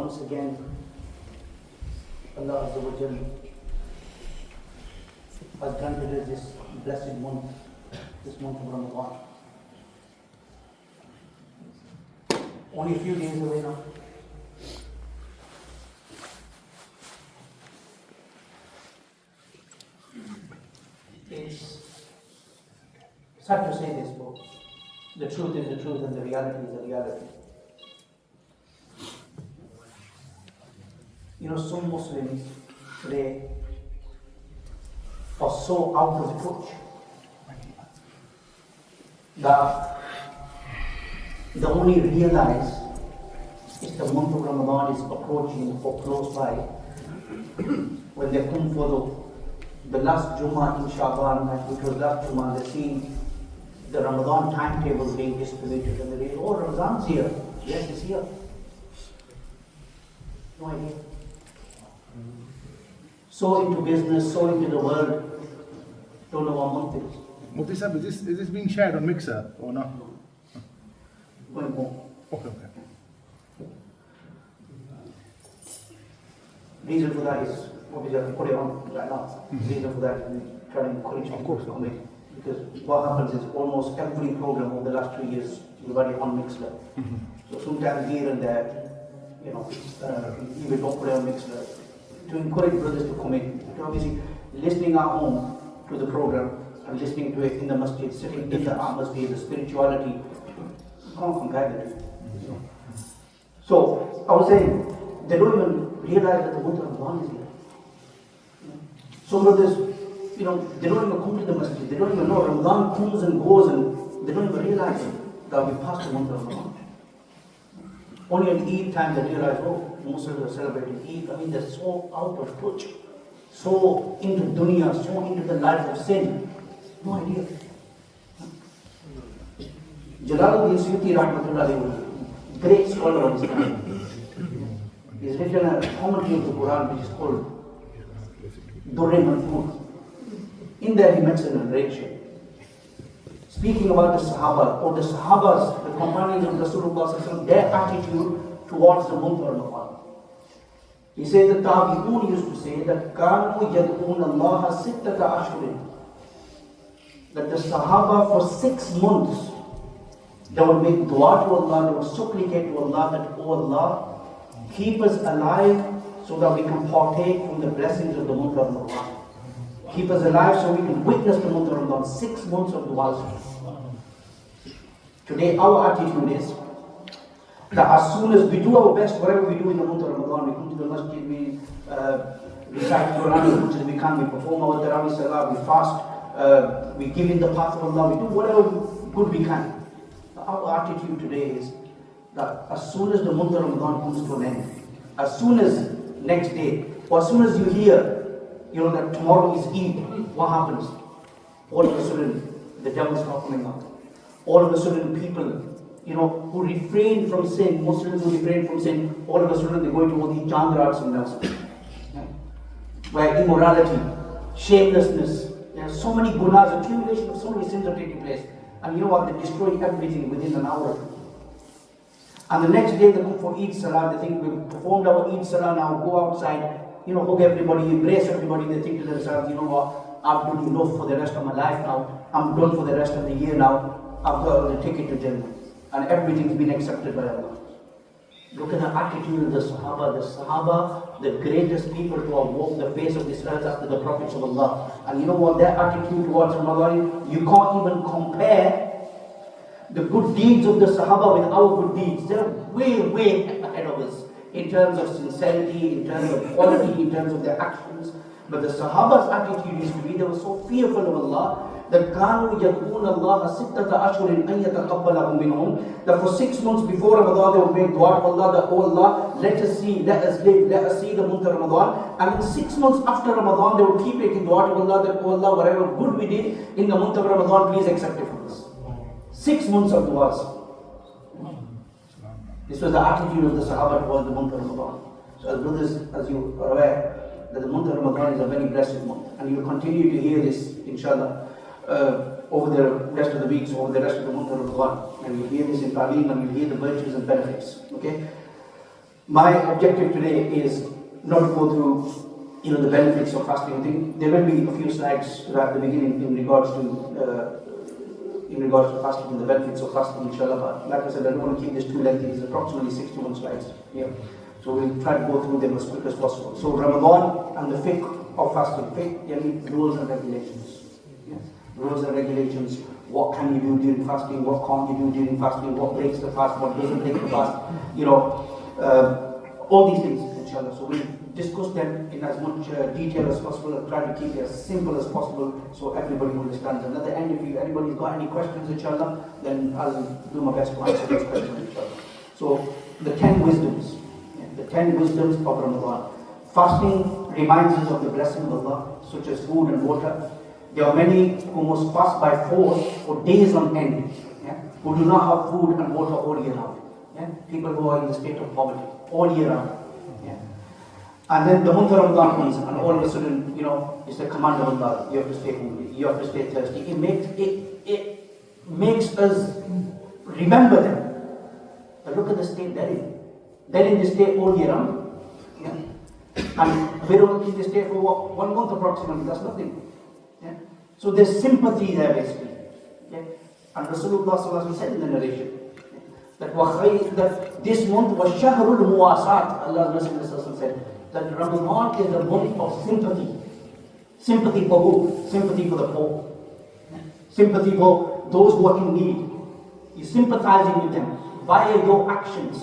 once again, Allah Azza wa Jal has granted us this blessed month, this month of Ramadan. Only a few days away now. It's sad to say this, but the truth is the truth and the reality is the reality. You know, some Muslims today are so out of touch that they only realize it's the month of Ramadan is approaching or close by when they come for the last Jummah in Shaban, which was last Jummah, they see the Ramadan timetable being distributed and they say, oh, Ramadan's here. Yes, it's here. No idea. So into business, so into the world, don't know what month it is. Mufti sir, is this being shared on Mixer or not? Going home. Okay. Reason for that is, obviously I can put it on right now. Reason for that is trying to encourage people to come in. Because what happens is almost every program over the last 2 years is already on Mixer. So sometimes here and there, you know, even don't put it on Mixer. To encourage brothers to come in. To obviously listening at home to the program and listening to it in the masjid, sitting in the atmosphere, the spirituality, you can't compare the two. So I was saying, they don't even realize that the month of Ramadan is here. Some brothers, you know, they don't even come to the masjid, they don't even know Ramadan comes and goes and they don't even realize that we passed the month of Ramadan. Only at Eid time they realize, oh, Muslims are celebrating Eid. I mean, they're so out of touch, so into dunya, so into the life of sin. No idea. Jalaluddin Suyuti Rahmatullahi was a great scholar of Islam. He's written a commentary of the Quran which is called Durre Manfur. In there he mentions a narration speaking about the Sahaba, or the Sahabas, the companions of Rasulullah, their attitude towards the month of Ramadan. He says that Tabi'un used to say that Kanu yad'un Allah sittata ashhurin, that the Sahaba for 6 months they would make dua to Allah, they would supplicate to Allah that, oh Allah, keep us alive so that we can partake from the blessings of the month of Ramadan. Keep us alive so we can witness the month of Ramadan. 6 months of du'as. Today our attitude is that as soon as we do our best, whatever we do in the month of Ramadan, we come to the masjid, we recite Quran as much as we can, we perform our Tarawih Salah, we fast, we give in the path of Allah, we do whatever good we can. Our attitude today is that as soon as the month of Ramadan comes to an end, as soon as next day, or as soon as you hear, you know, that tomorrow is Eid, what happens? All of a sudden, the devil starts coming out. All of a sudden, people, you know, who refrain from sin, Muslims who refrain from sin, all of a sudden they go into all these chandrats and that's where immorality, shamelessness, there are so many gunas, accumulation of so many sins are taking place. And you know what? They destroy everything within an hour. And the next day they come for Eid Salah, they think we've performed our Eid Salah now, go outside, you know, hug everybody, embrace everybody, they think to themselves, you know what, I've done enough for the rest of my life now, I'm done for the rest of the year now, I've got the ticket to Jannah. And everything's been accepted by Allah. Look at the attitude of the Sahaba, the greatest people to have walked the face of this earth after the prophets of Allah. And you know what, their attitude towards Ramadan, you can't even compare the good deeds of the Sahaba with our good deeds. They're way ahead of us in terms of sincerity, in terms of quality, in terms of their actions. But the Sahaba's attitude used to be, they were so fearful of Allah that كانوا يدعون الله ستة أشهر أن يتقبلهم منهم, that for 6 months before Ramadan they would make dua to Allah that, oh Allah, let us see, let us live, let us see the month of Ramadan. And in 6 months after Ramadan they would keep making dua to Allah that, oh Allah, whatever good we did in the month of Ramadan, please accept it from us. 6 months of duas. This was the attitude of the Sahaba towards the month of Ramadan. So as brothers, as you are aware, that the month of Ramadan is a very blessed month. And you will continue to hear this, inshallah, over the rest of the weeks, over the rest of the month of Ramadan. And you'll hear this in Talim and you'll hear the virtues and benefits. Okay? My objective today is not to go through the benefits of fasting. I think there will be a few slides at the beginning in regards to fasting and the benefits of fasting, inshallah. But like I said, I don't want to keep this too lengthy. It's approximately 61 slides. Yeah. So we'll try to go through them as quick as possible. So Ramadan and the fiqh of fasting. Fiqh, rules and regulations. Yes. Rules and regulations. What can you do during fasting? What can't you do during fasting? What breaks the fast? What doesn't break the fast? All these things, inshallah. So we'll discuss them in as much detail as possible and try to keep it as simple as possible so everybody understands. And at the end, if anybody's got any questions, inshallah, then I'll do my best to answer those questions, inshallah. So the 10 wisdoms. The 10 wisdoms of Ramadan. Fasting reminds us of the blessing of Allah, such as food and water. There are many who must fast by force for days on end, who do not have food and water all year round. People who are in the state of poverty all year round. And then the month of Ramadan comes, and all of a sudden, it's the command of Allah. You have to stay hungry. You have to stay thirsty. It makes us remember them. But look at the state they're in. They're in this state all year round. And we're only in this state for what? 1 month approximately. That's nothing. So there's sympathy there basically. And Rasulullah said in the narration that this month was Shahrul Muwasat. Allah's Messenger said that Ramadan is the month of sympathy. Sympathy for who? Sympathy for the poor. Sympathy for those who are in need. You're sympathizing with them via your actions.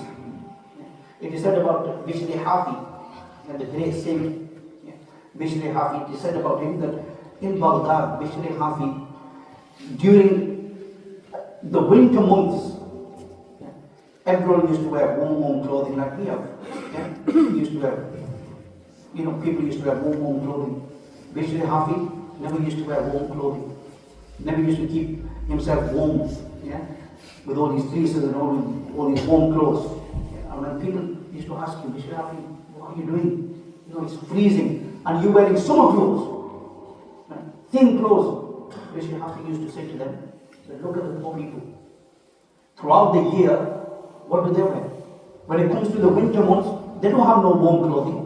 It is said about Bishri Hafi, the great saint. Bishri Hafi, it is said about him that in Baghdad, Bishri Hafi, during the winter months, everyone used to wear warm clothing like we have. People used to wear warm clothing. Bishri Hafi never used to wear warm clothing. Never used to keep himself warm, with all these fleeces and all these warm clothes. And when people used to ask him, Bishri Hafi, what are you doing? It's freezing, and you're wearing summer clothes, thin clothes. Bishri Hafi used to say to them, look at the poor people. Throughout the year, what do they wear? When it comes to the winter months, they don't have no warm clothing.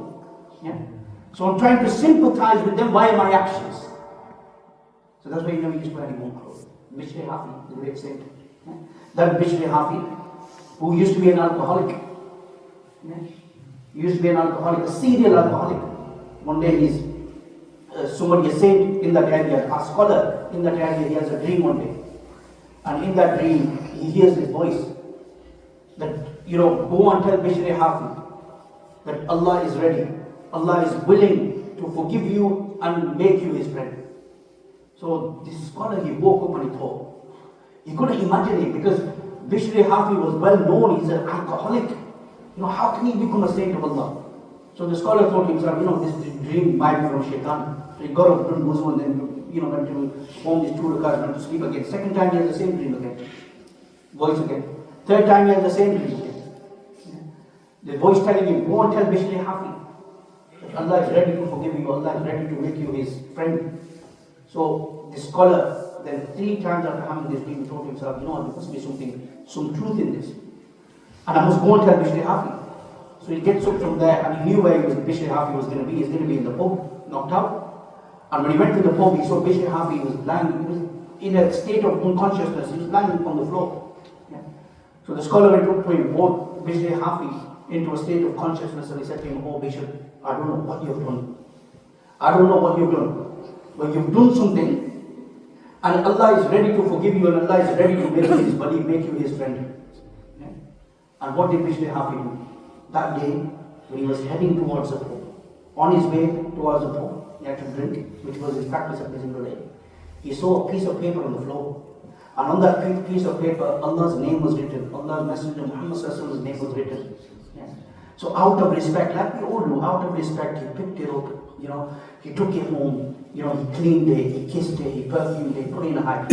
So I'm trying to sympathize with them via my actions. So that's why you never used to wear any warm clothes. Bishri Hafi, the great saint. That Bishri Hafi, who used to be an alcoholic. He used to be an alcoholic, a serial alcoholic. One day he's somebody, a saint in that area, a scholar in that area, he has a dream one day. And in that dream, he hears this voice that, go and tell Bishri Hafi that Allah is ready. Allah is willing to forgive you and make you his friend. So this scholar, he woke up and he thought. He couldn't imagine it because Bishri Hafi was well known, he's an alcoholic. How can he become a saint of Allah? So the scholar thought to himself, this dream might be from Shaitan. So he got up, done wuzu, and then, went to form these 2 rakats, went to sleep again. Second time he had the same dream again. Voice again. Third time he had the same dream again. The voice telling him, go and tell Bishri Hafi that Allah is ready to forgive you, Allah is ready to make you his friend. So the scholar, then 3 times after having this dream, thought to himself, there must be some truth in this. And I must go and tell Bishri Hafi. So he gets up from there and he knew where Bishri Hafi was going to be. He's going to be in the pub, knocked out. And when he went to the pub, he saw Bishri Hafi was lying, he was in a state of unconsciousness. He was lying on the floor. So the scholar went up to him, brought Bishri Hafi into a state of consciousness, and he said to him, oh Bishop, I don't know what you've done. I don't know what you've done. But you've done something, and Allah is ready to forgive you, and Allah is ready to make you his friend. And what did Bishri Hafi do? That day, when he was heading towards the pub, on his way towards the pub, he had to drink, which was his practice every single day. He saw a piece of paper on the floor. And on that piece of paper, Allah's name was written. Allah's Messenger Muhammad's name was written. So out of respect, like we all do, out of respect, he picked it up, he took it home, he cleaned it, he kissed it, he perfumed it, put it in a high.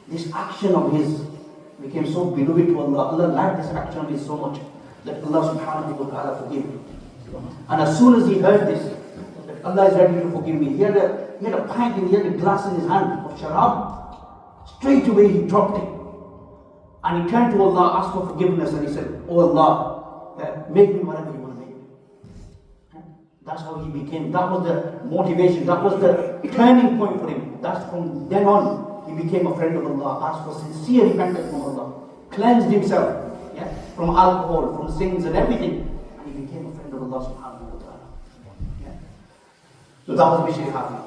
This action of his became so beloved to Allah. Allah liked this action of his so much that Allah subhanahu wa ta'ala forgave him. And as soon as he heard this, that Allah is ready to forgive me, he had a pint and he had a glass in his hand of sharab. Straight away he dropped it. And he turned to Allah, asked for forgiveness, and he said, oh Allah, make me whatever you want to make me. That's how he became. That was the motivation. That was the turning point for him. That's from then on, he became a friend of Allah, asked for sincere repentance from Allah, cleansed himself from alcohol, from sins and everything. And he became a friend of Allah subhanahu wa ta'ala. So that was Bishri Hafi.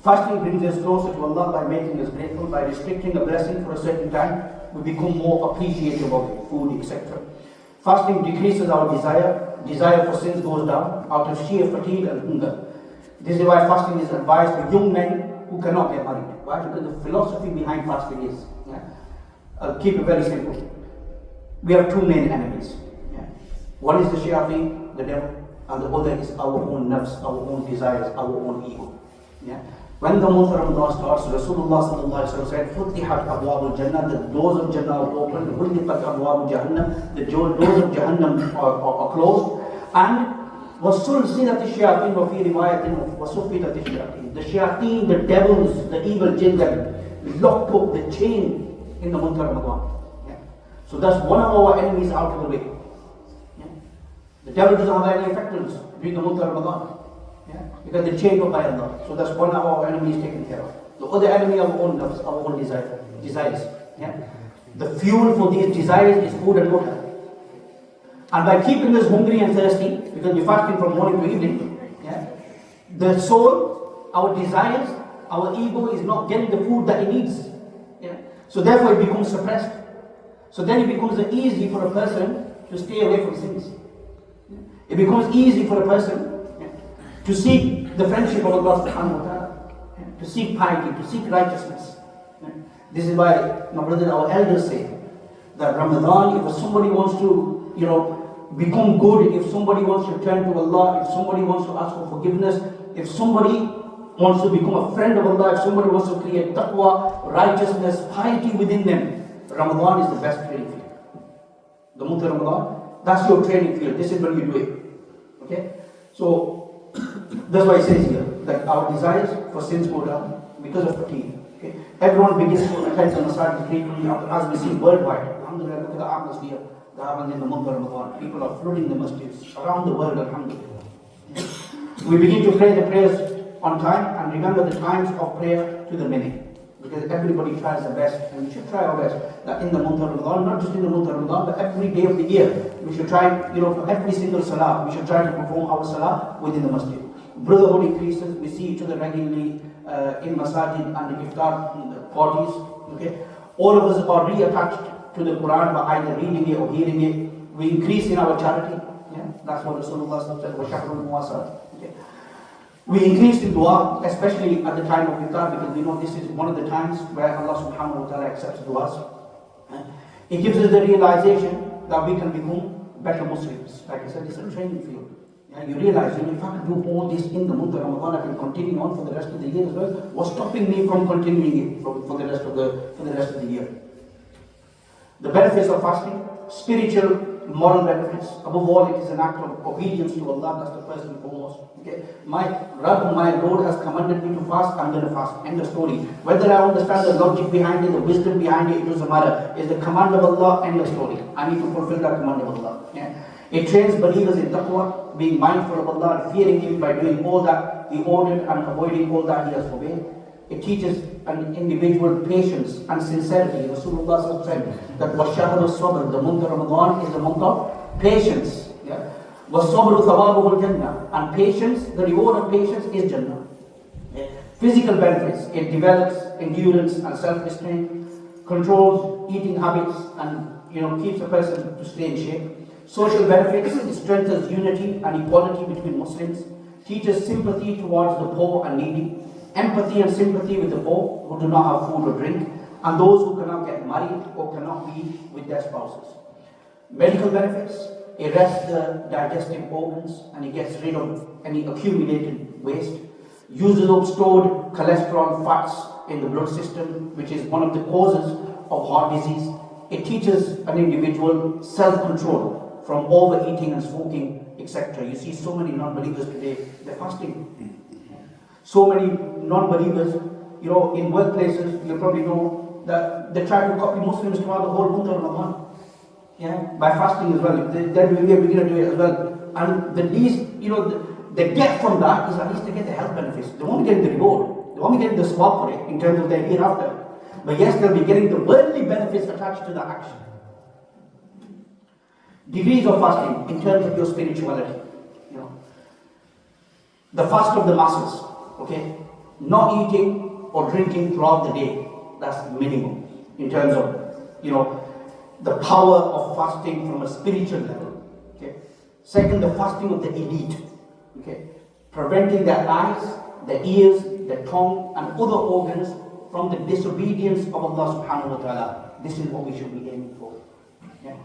Fasting brings us closer to Allah by making us grateful. By restricting a blessing for a certain time, we become more appreciative of it, food, etc. Fasting decreases our desire. Desire for sins goes down out of sheer fatigue and hunger. This is why fasting is advised for young men who cannot get married. Why? Because the philosophy behind fasting is, I'll keep it very simple. We have two main enemies. One is the shayateen, the devil, and the other is our own nafs, our own desires, our own ego. When the month of Ramadan starts, Rasulullah sallallahu alaihi wasallam said, "Futihat abwab al-Jannah," the doors of Jannah are open. "Ghulqat abwab al-Jahannam," the doors of Jahannam are closed. And وَسُلْسِلَةِ الشَّيَاطِينِ وَفِي رِوَايَةٍ وَصُفِّدَتِ الشَّيَاطِينِ. The shayateen, the devils, the evil jinn that locked up the chain in the month of Ramadan. So that's one of our enemies out of the way. The devil doesn't have any effect on us during the month of Ramadan. Because they're chained up by Allah. So that's one of our enemies taken care of. The other enemy of our own nafs, our own desires. The fuel for these desires is food and water. And by keeping us hungry and thirsty, because we're fasting from morning to evening, the soul, our desires, our ego is not getting the food that it needs. So therefore it becomes suppressed. So then it becomes easy for a person to stay away from sins. It becomes easy for a person to seek the friendship of Allah subhanahu wa ta'ala, to seek piety, to seek righteousness. This is why, my brother, our elders say that Ramadan, if somebody wants to, become good, if somebody wants to turn to Allah, if somebody wants to ask for forgiveness, if somebody wants to become a friend of Allah, if somebody wants to create taqwa, righteousness, piety within them, Ramadan is the best training field. The month of Ramadan, that's your training field. This is when you do it. Okay? So, that's why it says here that our desires for sins go down because of fatigue. Okay? Everyone begins to attend the masajid frequently, as we see worldwide. Alhamdulillah, look at the atmosphere that happens in the month of Ramadan. People are flooding the masjids around the world, alhamdulillah. We begin to pray the prayers on time and remember the times of prayer to the minute. Because everybody tries their best, and we should try our best that in the month of Ramadan, not just in the month of Ramadan, but every day of the year, we should try, for every single salah, we should try to perform our salah within the masjid. Brotherhood increases, we see each other regularly in masajid and in iftar parties. Okay? All of us are reattached to the Quran by either reading it or hearing it. We increase in our charity. That's what Rasulullah said, وَشَحْرُ الْمُوَاسَرَةِ. We increase in dua, especially at the time of iftar, because we know this is one of the times where Allah subhanahu wa ta'ala accepts duas. It gives us the realization that we can become better Muslims. Like I said, it's a training field. You realize, if I can do all this in the month of Ramadan, I can continue on for the rest of the year as well. What's stopping me from continuing it for the rest of the year? The benefits of fasting, spiritual, moral benefits. Above all, it is an act of obedience to Allah. That's the first and foremost. Okay, my Rabb, my Lord has commanded me to fast. I'm going to fast. End of story. Whether I understand the logic behind it, the wisdom behind it, it doesn't matter. It's the command of Allah. End of story. I need to fulfill that command of Allah. It trains believers in taqwa, being mindful of Allah and fearing Him by doing all that He ordered and avoiding all that He has forbade. It teaches an individual patience and sincerity. Rasulullah said that وَالشَّهْرُ الصَّبْرِ, the month of Ramadan is the month of patience. وَالصَّبْرُ ثَوَابُهُ الْجَنَّةِ, and patience, the reward of patience is Jannah. Physical benefits, it develops endurance and self-restraint, controls eating habits and keeps a person to stay in shape. Social benefits, it strengthens unity and equality between Muslims, teaches sympathy towards the poor and needy, empathy and sympathy with the poor who do not have food or drink, and those who cannot get married or cannot be with their spouses. Medical benefits, it rests the digestive organs and it gets rid of any accumulated waste, uses up stored cholesterol fats in the blood system, which is one of the causes of heart disease. It teaches an individual self-control from overeating and smoking, etc. You see so many non-believers today, they're fasting. So many non-believers, in workplaces, you probably know that they try to copy Muslims throughout the whole month of Ramadan. by fasting as well. Then we are beginning to do it as well. And the least, they get from that is at least they get the health benefits. They won't be getting the reward. They won't be getting the swap for it in terms of their hereafter. But yes, they'll be getting the worldly benefits attached to the action. Degrees of fasting in terms of your spirituality. The fast of the masses, okay? Not eating or drinking throughout the day. That's minimum in terms of, the power of fasting from a spiritual level. Okay. Second, the fasting of the elite. Okay. Preventing their eyes, their ears, their tongue, and other organs from the disobedience of Allah subhanahu wa ta'ala. This is what we should be aiming for. Yeah.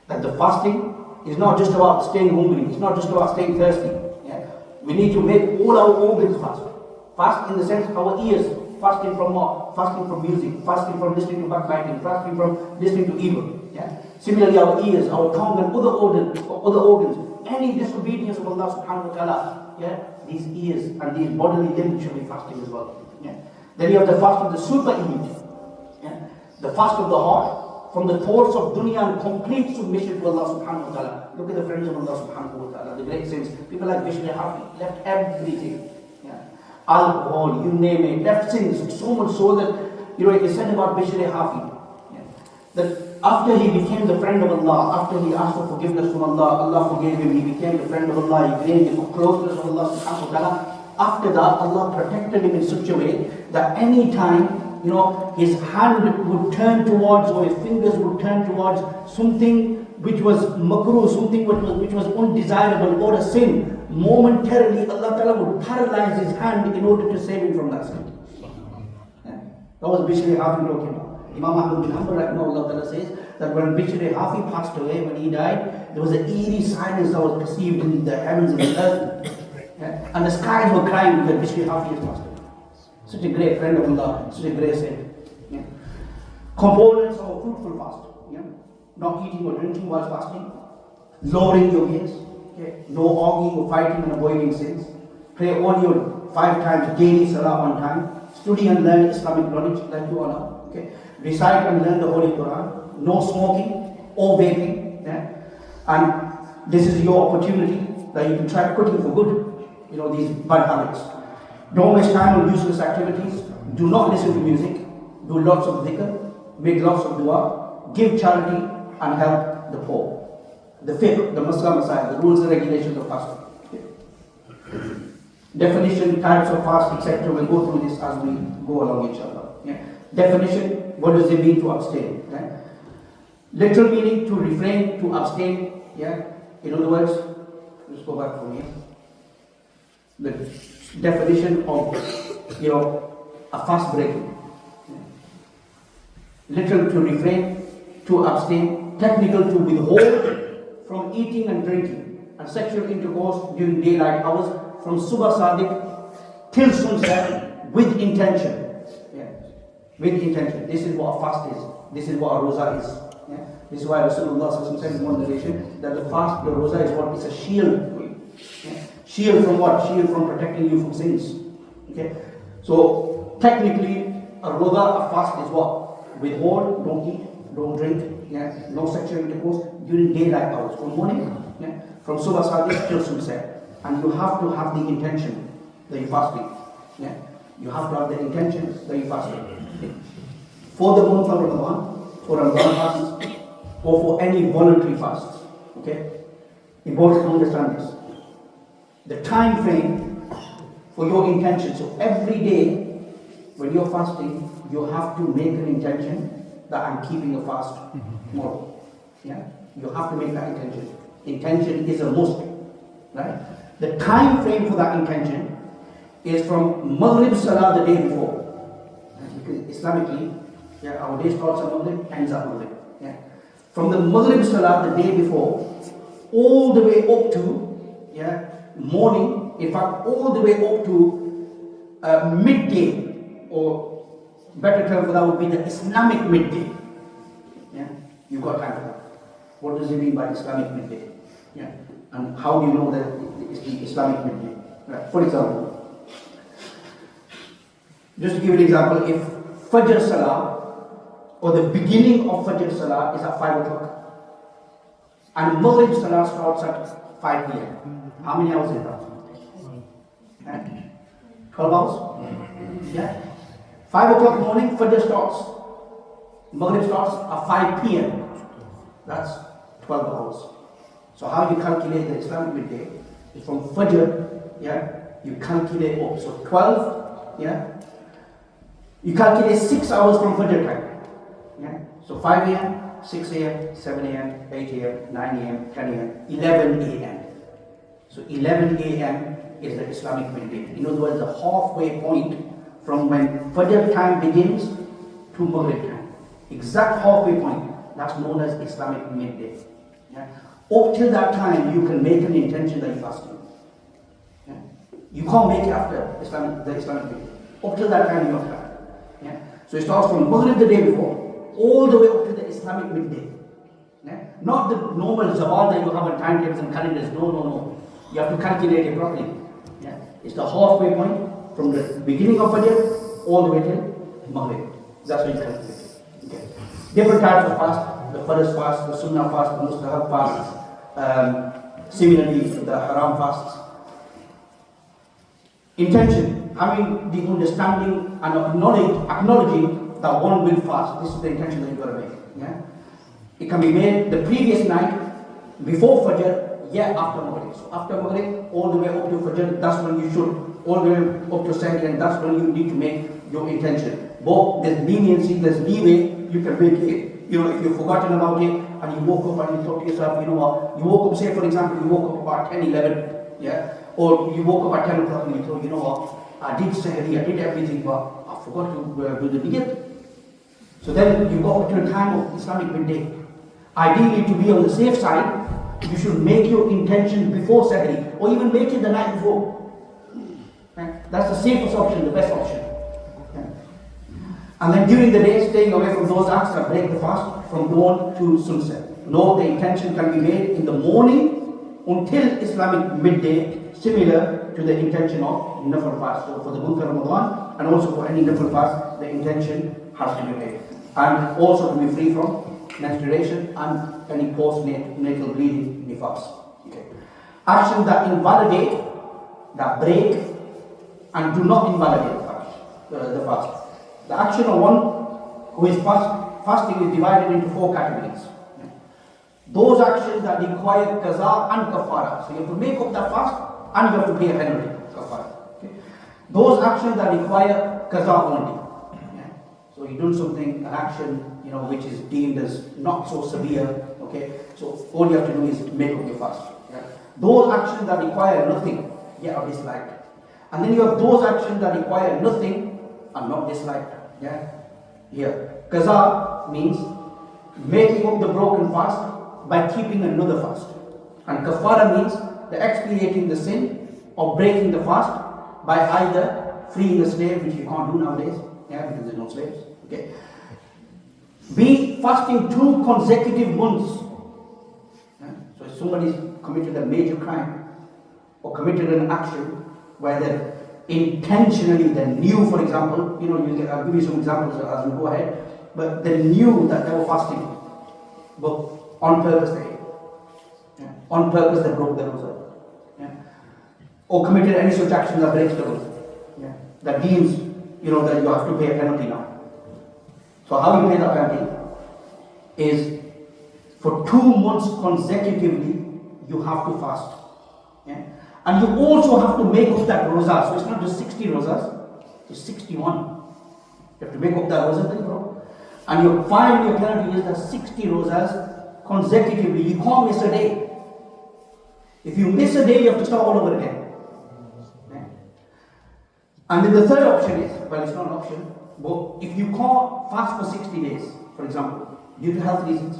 That the fasting is not just about staying hungry, it's not just about staying thirsty. Yeah. We need to make all our organs fast. Fast in the sense our ears, fasting from what? Fasting from music, fasting from listening to backbiting, fasting from listening to evil. Yeah. Similarly, our ears, our tongue, and other organs, any disobedience of Allah subhanahu wa ta'ala, these ears and these bodily limbs should be fasting as well. Yeah. Then you have the fast of the super elite. Yeah. The fast of the heart from the thoughts of dunya and complete submission to Allah subhanahu wa ta'ala. Look at the friends of Allah subhanahu wa ta'ala, the great saints. People like Bishr Hafi left everything. Yeah. Alcohol, you name it, left sins. So much so that, it is said about Bishr Hafi. Yeah. That after he became the friend of Allah, after he asked for forgiveness from Allah, Allah forgave him, he became the friend of Allah, he gained the closeness of Allah subhanahu wa ta'ala. After that, Allah protected him in such a way that any time, his hand would turn towards, or his fingers would turn towards something which was makruh, something which was undesirable or a sin, momentarily Allah Ta'ala would paralyze his hand in order to save him from that sin. Yeah. That was Bishr Hafi talking about. Imam Ahmad bin Hanbal rahimahullah says that when Bishr Hafi passed away, when he died, there was an eerie silence that was perceived in the heavens and the earth. Yeah. And the skies were crying that Bishr Hafi has passed away. Such a great friend of Allah, such a great saint. Yeah. Components of a fruitful fast. Yeah. Not eating or drinking while fasting. Lowering your gaze. Okay. No arguing or fighting and avoiding sins. Pray all your 5 times daily salah on time. Study and learn Islamic knowledge like you are now. Okay. Recite and learn the Holy Quran. No smoking or vaping. Yeah. And this is your opportunity that you can try quitting for good. These bad habits. Don't waste time on useless activities. Do not listen to music. Do lots of dhikr. Make lots of dua. Give charity and help the poor. The fiqh, the Muslim Messiah, the rules and regulations of fasting. Okay. Definition, types of fast, etc. We'll go through this as we go along, inshallah. Yeah. Definition, what does it mean to abstain? Yeah. Literal meaning, to refrain, to abstain. Yeah. In other words, let's go back from here. The definition of, a fast breaking. Literal, to refrain, to abstain. Technical, to withhold from eating and drinking and sexual intercourse during daylight hours from Subh Sadiq till sunset with intention. Yeah. With intention. This is what a fast is. This is what a roza is. Yeah. This is why Rasulullah said in one narration that the fast, the roza is what? It's a shield for you. Yeah. Shield from what? Shield from protecting you from sins. Okay. So technically, a roza, a fast is what? Withhold, don't eat, don't drink. Yeah. No sexual intercourse during daylight hours from morning. Yeah. From Subh Sadiq till sunset. And you have to have the intention that you're fasting. Yeah. You have to have the intention that you're fasting. For the month of Ramadan, for Ramadan fasts, or for any voluntary fasts. Okay? Important to understand this. The time frame for your intention. So every day when you're fasting, you have to make an intention that I'm keeping a fast tomorrow. Yeah? You have to make that intention. Intention is a must. Right? The time frame for that intention is from Maghrib Salah the day before. Because Islamically, our day starts at Maghrib, ends at Maghrib. Yeah. From the Maghrib Salah the day before, all the way up to morning, in fact, all the way up to midday, or better term for that would be the Islamic midday. Yeah. You've got time for that. What does it mean by Islamic midday? Yeah. And how do you know that it's the Islamic midday? Right. For example, just to give you an example, if Fajr Salah or the beginning of Fajr Salah is at 5 o'clock, And Maghrib Salah starts at 5 p.m. How many hours is that? 12 hours? Yeah. 5 o'clock in the morning, Fajr starts. Maghrib starts at 5 p.m. That's 12 hours. So how you calculate the Islamic midday is from Fajr, yeah, you calculate up. So 12, yeah, you calculate 6 hours from Fajr time. Yeah. So 5 a.m., 6 a.m., 7 a.m., 8 a.m., 9 a.m., 10 a.m., 11 a.m. So 11 a.m. is the Islamic midday. In other words, the halfway point from when Fajr time begins to Maghrib time. Exact halfway point. That's known as Islamic midday. Yeah. Up till that time, you can make an intention that you're fasting. Yeah. You can't make it after the Islamic midday. Up till that time, you have to. Yeah. So it starts from Maghrib the day before, all the way up to the Islamic midday. Yeah? Not the normal zawal that you have on timetables and calendars. No. You have to calculate it properly. Yeah? It's the halfway point from the beginning of Fajr all the way till Maghrib. That's what you calculate it. Okay. Different types of fast. The Farz fast, the Sunnah fast, the Mustahab fast. Similarly, the Haram fasts. Intention. Having the understanding and acknowledging that one will fast. This is the intention that you've got to make. Yeah? It can be made the previous night, before Fajr, after Maghrib. So after Maghrib, all the way up to Fajr, that's when you should. All the way up to Sahri, and that's when you need to make your intention. But there's leniency, there's leeway, you can make it. You know, if you've forgotten about it, and you woke up and you thought to yourself, you know what, you woke up, say for example, you woke up about 10, 11, yeah? Or you woke up at 10 o'clock and you thought, you know what, I did Sahri, I did everything, but I forgot to do the niyat. So then you go up to a time of Islamic midday. Ideally, to be on the safe side, you should make your intention before Sahri, or even make it the night before. Right? That's the safest option, the best option. Okay. And then during the day, staying away from those acts that break the fast from dawn to sunset. No, the intention can be made in the morning until Islamic midday, similar to the intention of Nafal fast. So for the month of Ramadan, and also for any Nafal fast, the intention has to be made. And also to be free from menstruation and any post-natal bleeding nifas. Okay. Actions that invalidate, that break, and do not invalidate the fast. The action of one who is fasting is divided into 4 categories. Those actions that require qaza and kafara. So you have to make up that fast and you have to pay a penalty, kafara. Okay. Those actions that require qaza only. So you do something, an action, which is deemed as not so severe, okay? So all you have to do is make up your fast. Yeah? Those actions that require nothing, are disliked. And then you have those actions that require nothing and not disliked. Yeah? Here, qaza means making up the broken fast by keeping another fast. And kafara means the expiating the sin or breaking the fast by either freeing a slave, which you can't do nowadays, because there's no slaves. Okay. B, fasting 2 consecutive months. So if somebody's committed a major crime or committed an action where they intentionally they knew, for example, I'll give you some examples as we go ahead, but they knew that they were fasting, but on purpose they ate. On purpose they broke the roza. Or committed any such action that breaks the roza. That deems, that you have to pay a penalty now. So how you pay the penalty is for 2 months consecutively you have to fast. And you also have to make up that roza. So it's not just 60 rozas, it's 61. You have to make up that roza. And your fine, your penalty is that 60 rozas consecutively. You can't miss a day. If you miss a day, you have to start all over again. And then the third option is, it's not an option, but if you can't fast for 60 days, for example, due to health reasons,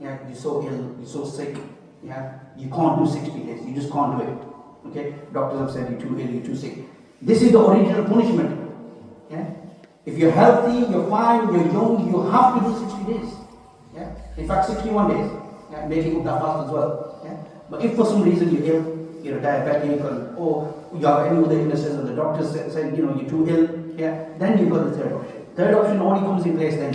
you're so ill, you're so sick, you can't do 60 days, you just can't do it. Okay? Doctors have said you're too ill, you're too sick. This is the original punishment. If you're healthy, you're fine, you're young, you have to do 60 days. In fact, 61 days, making up that fast as well. But if for some reason you're ill, you're diabetic, or you have any other illnesses, and the doctor said you're too ill, then you've got the third option. Third option only comes in place then.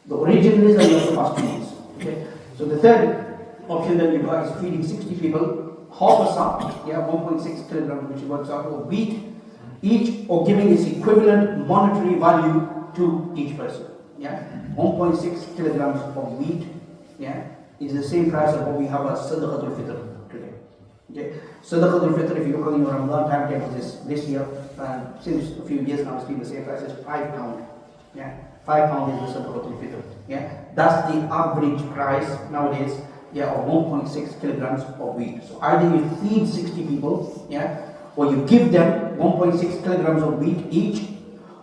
The original is that you have to fast 2 months. Okay? So the third option that you've got is feeding 60 people, half a sack, 1.6 kilograms, which works out of wheat, each, or giving its equivalent monetary value to each person. 1.6 kilograms of wheat, is the same price as what we have as Sadaqatul Fitr today. Sadaqatul Fitr, if you look on your Ramadan timetable this year, and since a few years now, it's been the same price as £5. £5 is the Sadaqatul Fitr. That's the average price nowadays, of 1.6 kilograms of wheat. So either you feed 60 people, or you give them 1.6 kilograms of wheat each,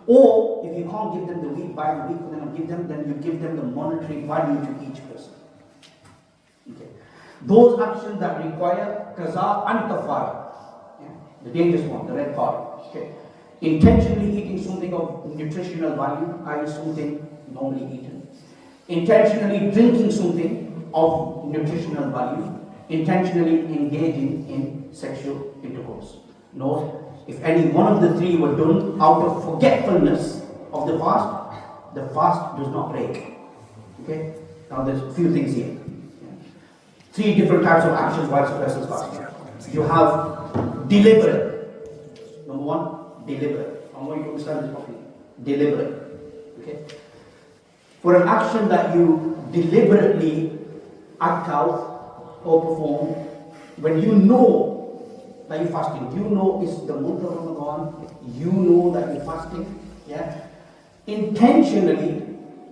or if you can't give them the wheat, buy the wheat for them and give them, then you give them the monetary value to each person. Those actions that require qaza and kafara, the dangerous one, the red part. Intentionally eating something of nutritional value, i.e. something normally eaten. Intentionally drinking something of nutritional value. Intentionally engaging in sexual intercourse. Note, if any one of the three were done out of forgetfulness of the fast does not break. Now there's a few things here. Three different types of actions whilst a person is fasting. You have deliberate. Number one, deliberate. I want you to understand this properly. Deliberate. For an action that you deliberately act out or perform, when you know that you're fasting, you know it's the month of Ramadan, you know that you're fasting, intentionally,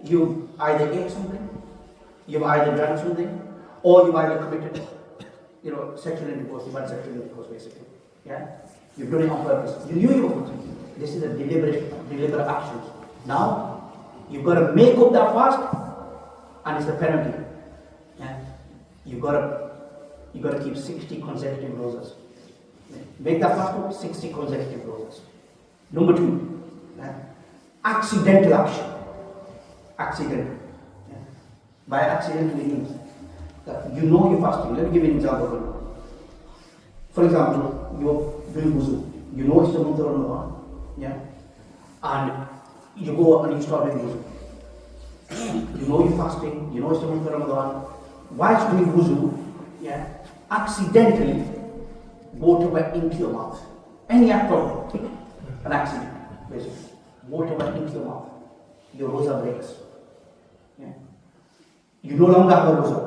you've either ate something, you've either drank something, or you've either committed, sexual intercourse, you've had sexual intercourse basically. You've done it on purpose. You knew you were fasting. This is a deliberate action. Now, you've got to make up that fast, and it's the penalty. You've got to keep 60 consecutive rosas. Make that fast up, 60 consecutive rosas. Number two, accidental action. Accidental. By accidental means that you know you're fasting. Let me give you an example. For example, you're doing wuzu. You know it's the month of Ramadan, and you go and you start doing wuzu. You know you're fasting. You know it's the month of Ramadan. Whilst doing wuzu, accidentally water went into your mouth. Any act of an accident, basically. Water went into your mouth. Your rosa breaks. You no longer have a rosa,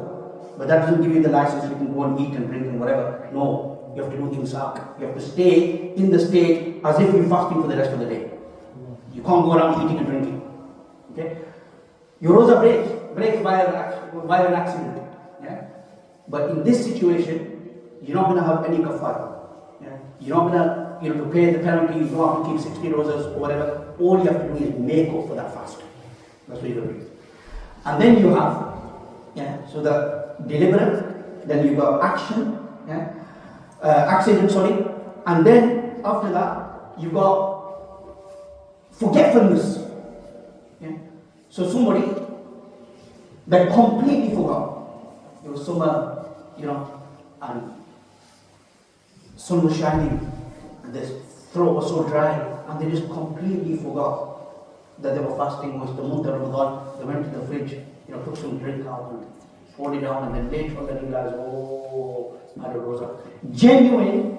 but that doesn't give you the license you can go and eat and drink and whatever. No, you have to do imsak. You have to stay in the state as if you're fasting for the rest of the day. You can't go around eating and drinking. Your rosa breaks by an accident. But in this situation, you're not going to have any kafara. You're not going to pay the penalty. You don't have to keep 60 rosas or whatever. All you have to do is make up for that fast. That's what you're going to do. And then you have, so the deliberate, then you've got action, accident, and then after that, you've got forgetfulness. So somebody that completely forgot. It was summer, and sun was shining, and their throat was so dry, and they just completely forgot that they were fasting. Was the month of Ramadan. They went to the fridge, took some drink out and poured it down, and then later on they realized, I had a rosa. Genuine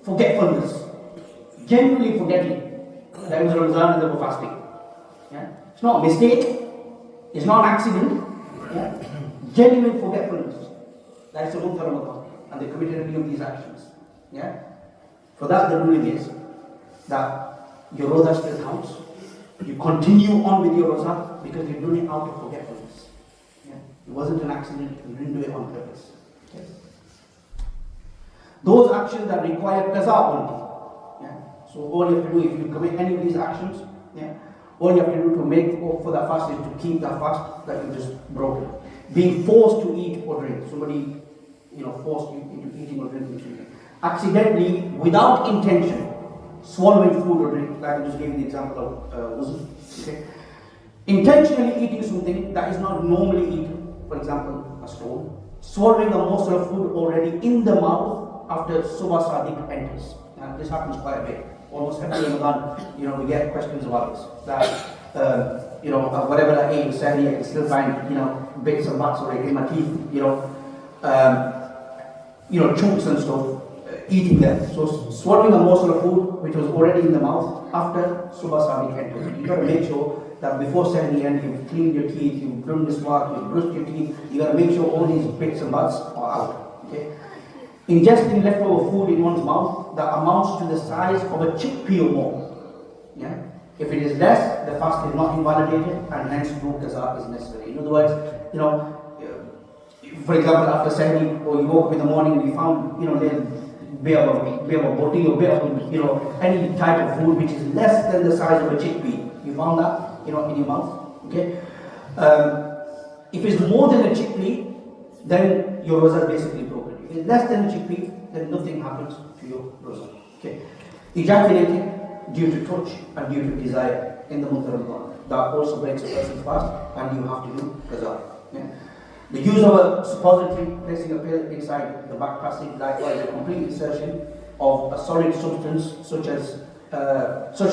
forgetfulness. Genuinely forgetting that it was Ramadan and they were fasting. It's not a mistake. It's not an accident. Genuine forgetfulness. That is the month of Ramadan. And they committed any of these actions. For that, the ruling is that your rosa still counts. You continue on with your rosa because you're doing it out of forgetfulness. It wasn't an accident. You didn't do it on purpose. Those actions that require qaza only. So all you have to do, if you commit any of these actions, all you have to do to make up for that fast is to keep that fast that you just broken. Being forced to eat or drink. Somebody, forced you into eating or drinking something. Accidentally, without intention, swallowing food or drink, like I just gave you the example of wuzu. Intentionally eating something that is not normally eaten, for example, a stone. Swallowing a morsel of food already in the mouth after Subha Sadiq enters. This happens quite a bit. Almost every Ramadan, we get questions about this. That, whatever I ate, sadly, I can still find, bits and bats already in my teeth, chunks and stuff, eating them. So swallowing a morsel of food which was already in the mouth after Subha Sami enters. You got to make sure that before Sahri end, you've cleaned your teeth, you've done this work, you've brushed your teeth. You got to make sure all these bits and bobs are out. Okay. Ingesting leftover food in one's mouth that amounts to the size of a chickpea or more. Yeah. If it is less, the fast is not invalidated and hence no qaza is necessary. In other words, for example, after Sahri, or you woke up in the morning and you found, bit of a boti or bit of, any type of food which is less than the size of a chickpea. You found that, in your mouth. Okay. If it's more than a chickpea, then your roza is basically broken. If it's less than a chickpea, then nothing happens to your roza. Okay. Ejaculating due to touch and due to desire in the month of Ramadan, that also breaks a person's fast, and you have to do qaza. Yeah. The use of a suppository, placing a pill inside the back passage, likewise a complete insertion of a solid substance such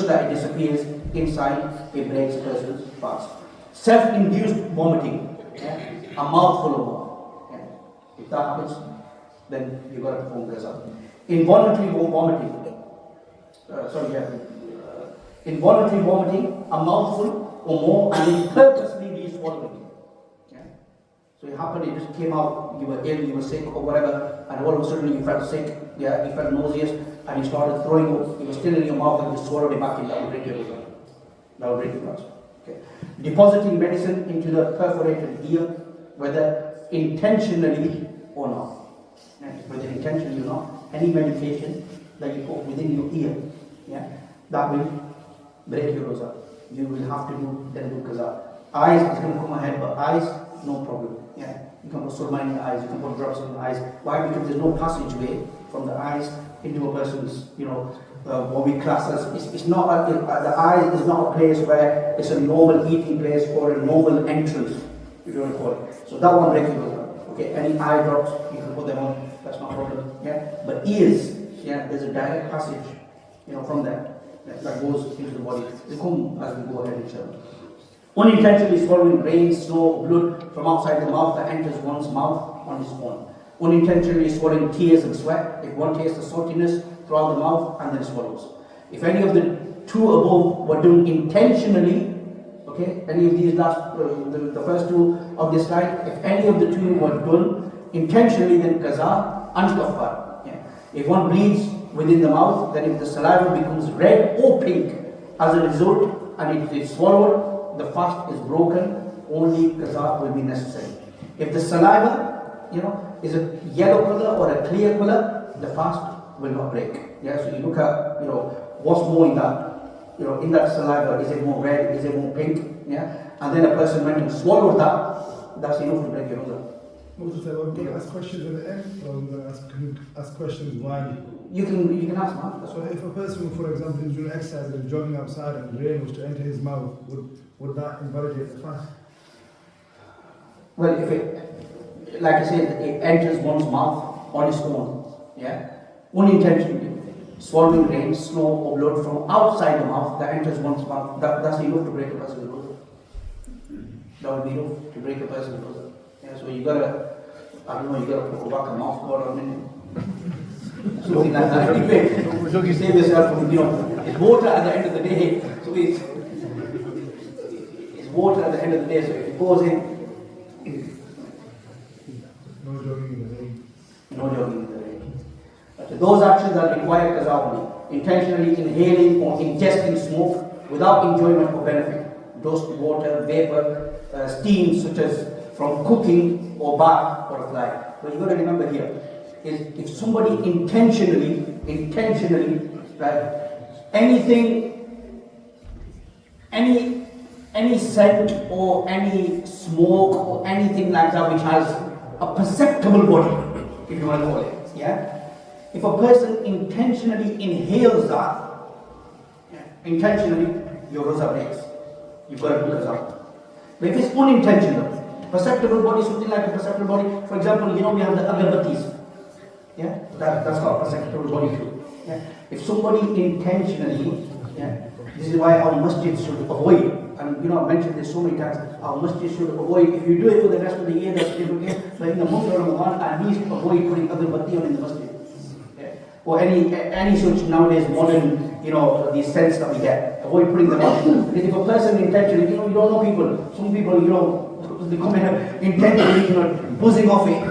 that it disappears inside, it breaks a person's fast. Self-induced vomiting, a mouthful of water. If that happens, then you've got to perform qaza. Involuntary vomiting, involuntary vomiting, a mouthful or more, and then purposely re-swallowing. So it happened, it just came out, you were ill, you were sick or whatever, and all of a sudden you felt sick, you felt nauseous, and you started throwing up, it was still in your mouth and you swallowed it back in, that would break your roza. That would break your fast. Okay. Depositing medicine into the perforated ear, whether intentionally or not. Whether intentionally or not, any medication that you put within your ear, that will break your roza. You will have to do qaza. Eyes is going to come ahead, but eyes, no problem. You can put surma in the eyes, you can put drops in the eyes. Why? Because there's no passageway from the eyes into a person's, what we class as, it's not like the eye is not a place where it's a normal eating place or a normal entrance, if you want to call it. So that one regular. Okay, any eye drops, you can put them on, that's not a problem. But ears, there's a direct passage, from there that goes into the body. We'll come as we go ahead, inshallah. Unintentionally swallowing rain, snow, or blood from outside the mouth that enters one's mouth on its own. Unintentionally swallowing tears and sweat, if one tastes the saltiness throughout the mouth and then swallows. If any of the two above were done intentionally, any of these the first two of this slide, if any of the two were done intentionally, then qaza and kafar. If one bleeds within the mouth, then if the saliva becomes red or pink as a result and it is swallowed, the fast is broken, only qaza will be necessary. If the saliva, is a yellow color or a clear color, the fast will not break. So you look at, what's more in that, in that saliva, is it more red, is it more pink, and then a person went and swallowed that, that's enough to break your roza. Mufti said, we're going to ask questions at the end, or we're going to ask questions while? You can ask, man. So if a person, for example, is doing exercise and jogging outside and the rain was to enter his mouth, would that invalidate the fast? Well, if it, like I said, it enters one's mouth on its own, unintentionally, swallowing rain, snow or blood from outside the mouth that enters one's mouth, that's enough to break a person's roza. That would be enough to break a person's roza. So you gotta put back a mouth guard on it. Something like that. You save yourself from, it's water at the end of the day. So it's water at the end of the day. So if it goes in, no jogging in the rain. No jogging in the rain. So those actions that require qaza only. Intentionally inhaling or ingesting smoke without enjoyment or benefit. Dust, water, vapor, steam such as from cooking or bath or a fly. But you've got to remember here, is if somebody intentionally, right, anything, any scent or any smoke or anything like that which has a perceptible body, if you want to call it, if a person intentionally inhales that, intentionally, your roza breaks. You've got to do qaza. But if it's unintentional, perceptible body, something like a perceptible body, for example, we have the agarbattis. That's called perceptible body too. If somebody intentionally, this is why our masjid should avoid and I mentioned this so many times, our masjid should avoid, if you do it for the rest of the year, that's a different case, but in the month of Ramadan, at least avoid putting other batti on in the masjid. Okay? Or any such nowadays modern, the scents that we get. Avoid putting them on. Because if a person intentionally, you don't know people, some people, they come in intentionally, buzzing off it,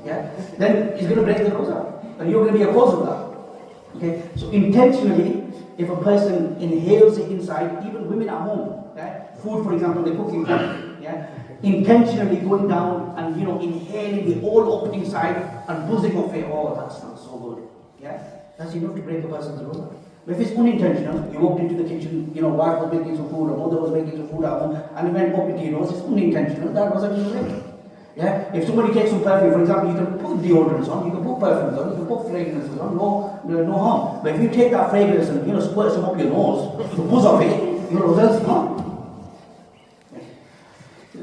yeah, then he's going to break the rosa. And you're going to be a cause of that. Okay? So intentionally, if a person inhales it inside, even women at home, yeah, food for example, they're cooking food, yeah, intentionally going down and inhaling it all up inside and buzzing off it, oh that smells so good. Yeah? That's enough to break a person's rosa. But if it's unintentional, you walked into the kitchen, wife was making some food or mother was making some food at home and it went up into your nose, it's unintentional, that wasn't your yeah? If somebody takes some perfume, for example, you can put deodorants on, you can put perfumes on, you can put fragrances on, no harm. But if you take that fragrance and squirt some up your nose, the buzz of it, results harm.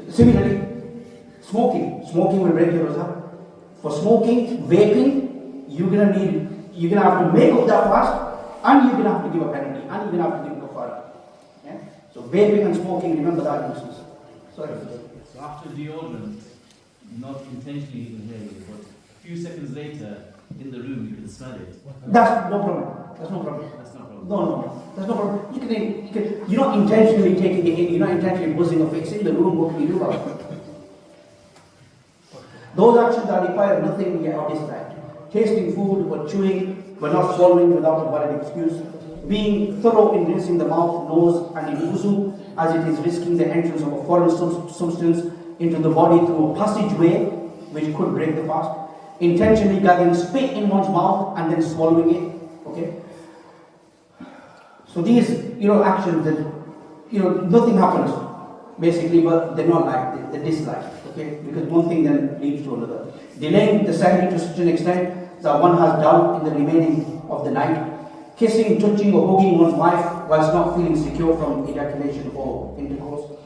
Similarly, smoking will break your rosa. For smoking, vaping, you're gonna have to make up that fast, and you're gonna have to give a penalty, and you're gonna have to give a kafara. Yeah? So vaping and smoking, remember that instance. Sorry. So after deodorant, not intentionally inhaling, but a few seconds later in the room you can smell it. That's no problem. That's no problem. That's no problem. No. That's no problem. You're not intentionally taking it in, you're not intentionally buzzing off it. It's in the room, what can you do about it? Those actions that require nothing yet or distract. Tasting food or chewing, but not swallowing without a valid excuse. Being thorough in rinsing the mouth, nose, and in wuzu, as it is risking the entrance of a foreign substance into the body through a passageway which could break the fast. Intentionally gathering spit in one's mouth and then swallowing it. Okay? So these, actions that, nothing happens basically, but they're not liked, they're disliked. Okay? Because one thing then leads to another. Delaying the sahri to such an extent that one has doubt in the remaining of the night. Kissing, touching, or hugging one's wife whilst not feeling secure from ejaculation or intercourse.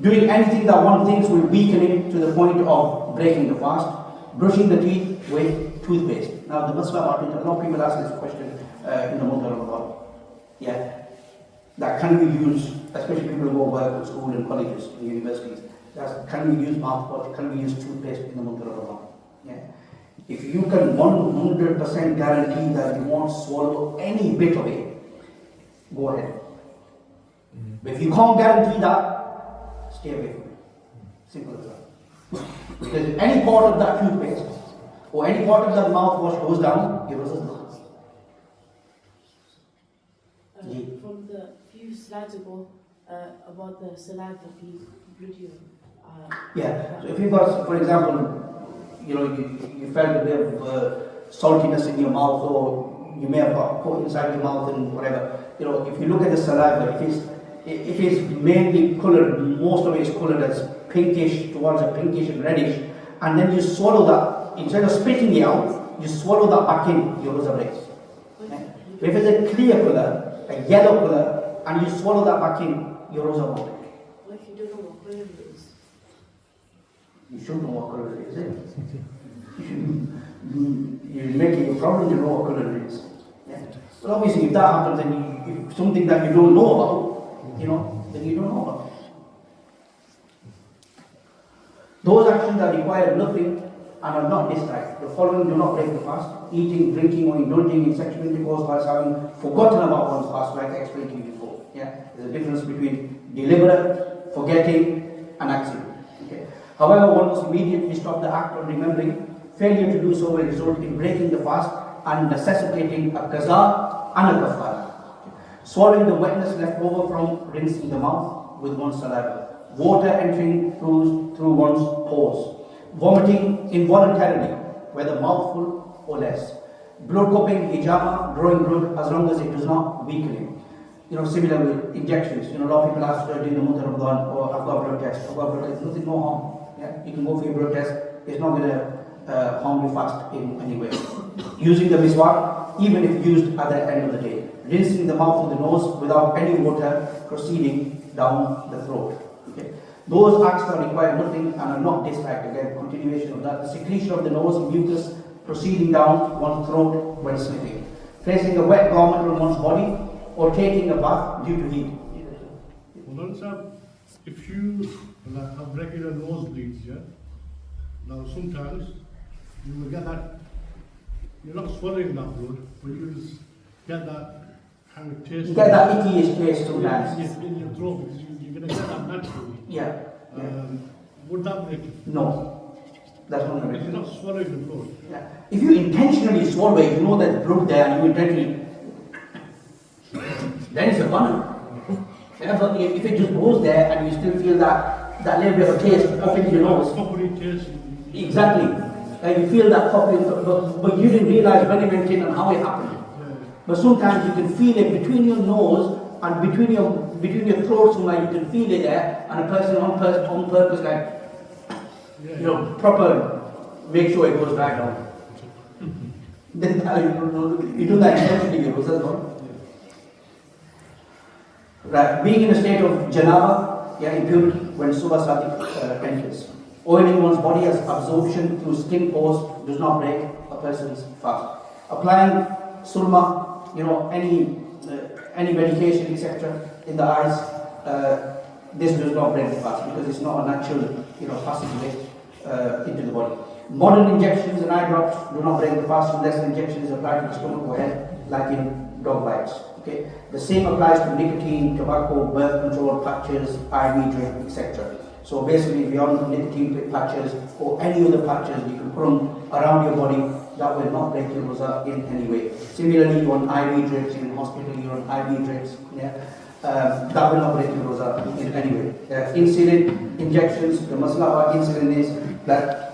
Doing anything that one thinks will weaken him to the point of breaking the fast. Brushing the teeth with toothpaste. Now, the masla about it, a lot of people ask this question in the month of Ramadan. Yeah? That can we use, especially people who go work at school and colleges and universities, can we use mouthwash, can we use toothpaste in the month of Ramadan? Yeah? If you can 100% guarantee that you won't swallow any bit of it, go ahead. But if you can't guarantee that, stay away from it. Simple as that. Because if any part of that toothpaste or any part of that mouthwash goes down, your rosa is lost. From the few slides ago about the saliva being bloody. Yeah. So if you've got, for example, you felt a bit of saltiness in your mouth, or you may have got put inside your mouth and whatever. If you look at the saliva, if it's mainly coloured, most of it is coloured as pinkish towards a pinkish and reddish, and then you swallow that, instead of spitting it out, you swallow that back in, your rosa breaks. Okay? If it's a clear colour, a yellow colour, and you swallow that back in, your rosa won't break. What if you don't know what colour it is? You should know what colour it is, You're making a problem to know what colour it is. Yeah? But obviously if that happens, then if something that you don't know about, then you don't know about it. Those actions that require nothing and are not distract. The following do not break the fast: eating, drinking, or indulging in sexual intercourse whilst having forgotten about one's fast, like I explained to you before. Yeah? There's a difference between deliberate, forgetting, and accident. Okay? However, one must immediately stop the act of remembering. Failure to do so will result in breaking the fast and necessitating a qaza and a kafara. Swallowing the wetness left over from rinsing the mouth with one's saliva. Water entering through one's pores. Vomiting involuntarily, whether mouthful or less. Blood cupping, hijama, drawing blood as long as it does not weaken him. Similar with injections. A lot of people ask during the month of Ramadan, or I've got a blood test. Nothing, no harm. Yeah? You can go for your blood test. It's not going to harm you fast in any way. Using the miswak, even if used at the end of the day. Rinsing the mouth and the nose without any water proceeding down the throat. Okay. Those acts that require nothing and are not distract, again, continuation of that. The secretion of the nose, mucus proceeding down one's throat when sniffing. Placing a wet garment on one's body or taking a bath due to heat. if you have regular nosebleeds, yeah, now sometimes you will get that, you're not swallowing that blood, but you just get that kind of taste. You get that icky taste sometimes. In your throat, because you're going to get that naturally. Yeah. Would that make it? No. That's not going to You're not swallowing the blood. Yeah. If you intentionally swallow it, you know there's blood there, and you intentionally, then it's a gunner. Yeah, but if it just goes there and you still feel that little bit of taste up into your nose. Coppery taste. Exactly. And you feel that coppery, but you didn't realize when it went in and how it happened. Yeah. But sometimes you can feel it between your nose and between your throat somewhere, you can feel it there, and a person on purpose, like, proper, make sure it goes right down. Then you do that intentionally, you know. Right, being in a state of janaba, impurity, when subah sadiq enters. Oiling one's body as absorption through skin pores does not break a person's fast. Applying surma, any medication, etc., in the eyes, this does not break the fast because it's not a natural, passageway into the body. Modern injections and eye drops do not break the fast unless the injection is applied to the stomach or head, like in dog bites. Okay? The same applies to nicotine, tobacco, birth control, patches, IV drip, etc. So basically, if you're on nicotine patches or any other patches, you can put them around your body. That will not break your roza in any way. Similarly, you're on IV drips in hospital, you're on IV drips. That will not break your roza in any way. Insulin injections. The masala about insulin is that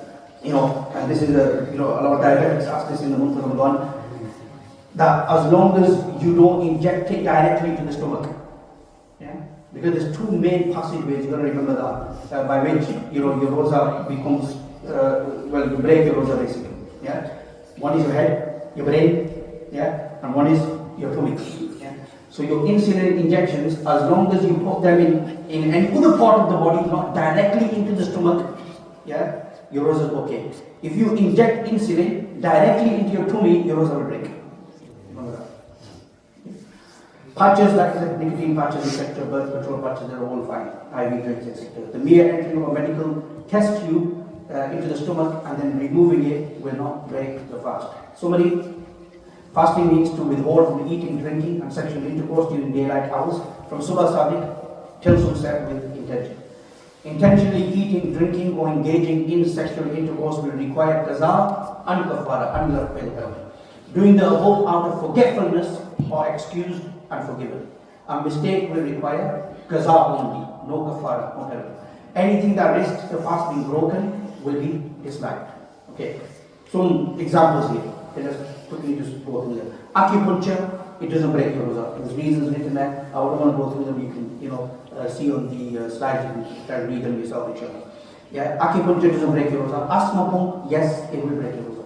and this is a lot of diabetics ask this in the month of Ramadan, that as long as you don't inject it directly to the stomach, because there's two main passageways, you got to remember that, by which your roza becomes, you break your roza basically. One is your head, your brain, and one is your tummy. So your insulin injections, as long as you put them in any other part of the body, not directly into the stomach, your roza is okay. If you inject insulin directly into your tummy, your roza will break. Patches, like I said, nicotine patches, etc., birth control patches, they're all fine. IV drugs, etc. The mere entry of a medical test tube into the stomach and then removing it will not break the fast. Somebody fasting means to withhold from eating, drinking, and sexual intercourse during daylight hours from subah sadiq till sunset with intention. Intentionally eating, drinking, or engaging in sexual intercourse will require qaza and kafara, and doing the above out of forgetfulness or excused and forgiven. A mistake will require qaza only, no kafara, no penalty. Anything that risks the fast being broken will be disliked. Okay, some examples here. Let us quickly just go through them. Acupuncture, it doesn't break your roza. There's reasons written there. I wouldn't want to go through them. You can, see on the slides. You can try to read them yourself, inshallah. Acupuncture doesn't break your roza. Asthma pump, yes, it will break your roza.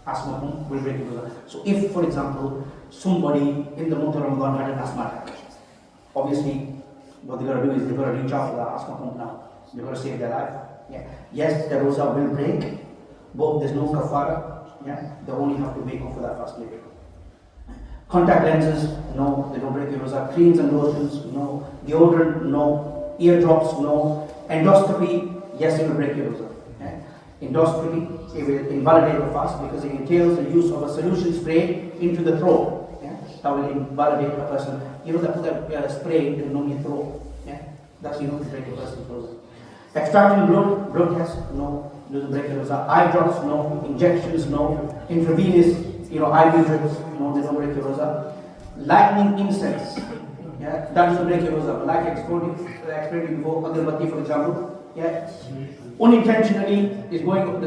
Asthma pump will break your roza. So if, for example, somebody in the month of Ramadan had an asthma attack, obviously, what they've got to do is they've got to reach out for that asthma pump now. They've got to save their life. Yes, the roza will break, but there's no kafara. They only have to make up for that fast later. Contact lenses, no, they don't break your roza. Creams and lotions, no. Deodorant, no. Eardrops, no. Endoscopy, yes, it will break your roza. Endoscopy, it will invalidate the fast because it entails the use of a solution spray into the throat. That will invalidate a person. They put that spray into your throat. That's to break a person's roza. Extracting blood test, no. Doesn't break the roza. Eye drops, no. Injections, no. Intravenous, IV drips, no, they don't break your roza. Lightning incense, that doesn't break your roza. Like I explained before, agarbatti, for example, unintentionally the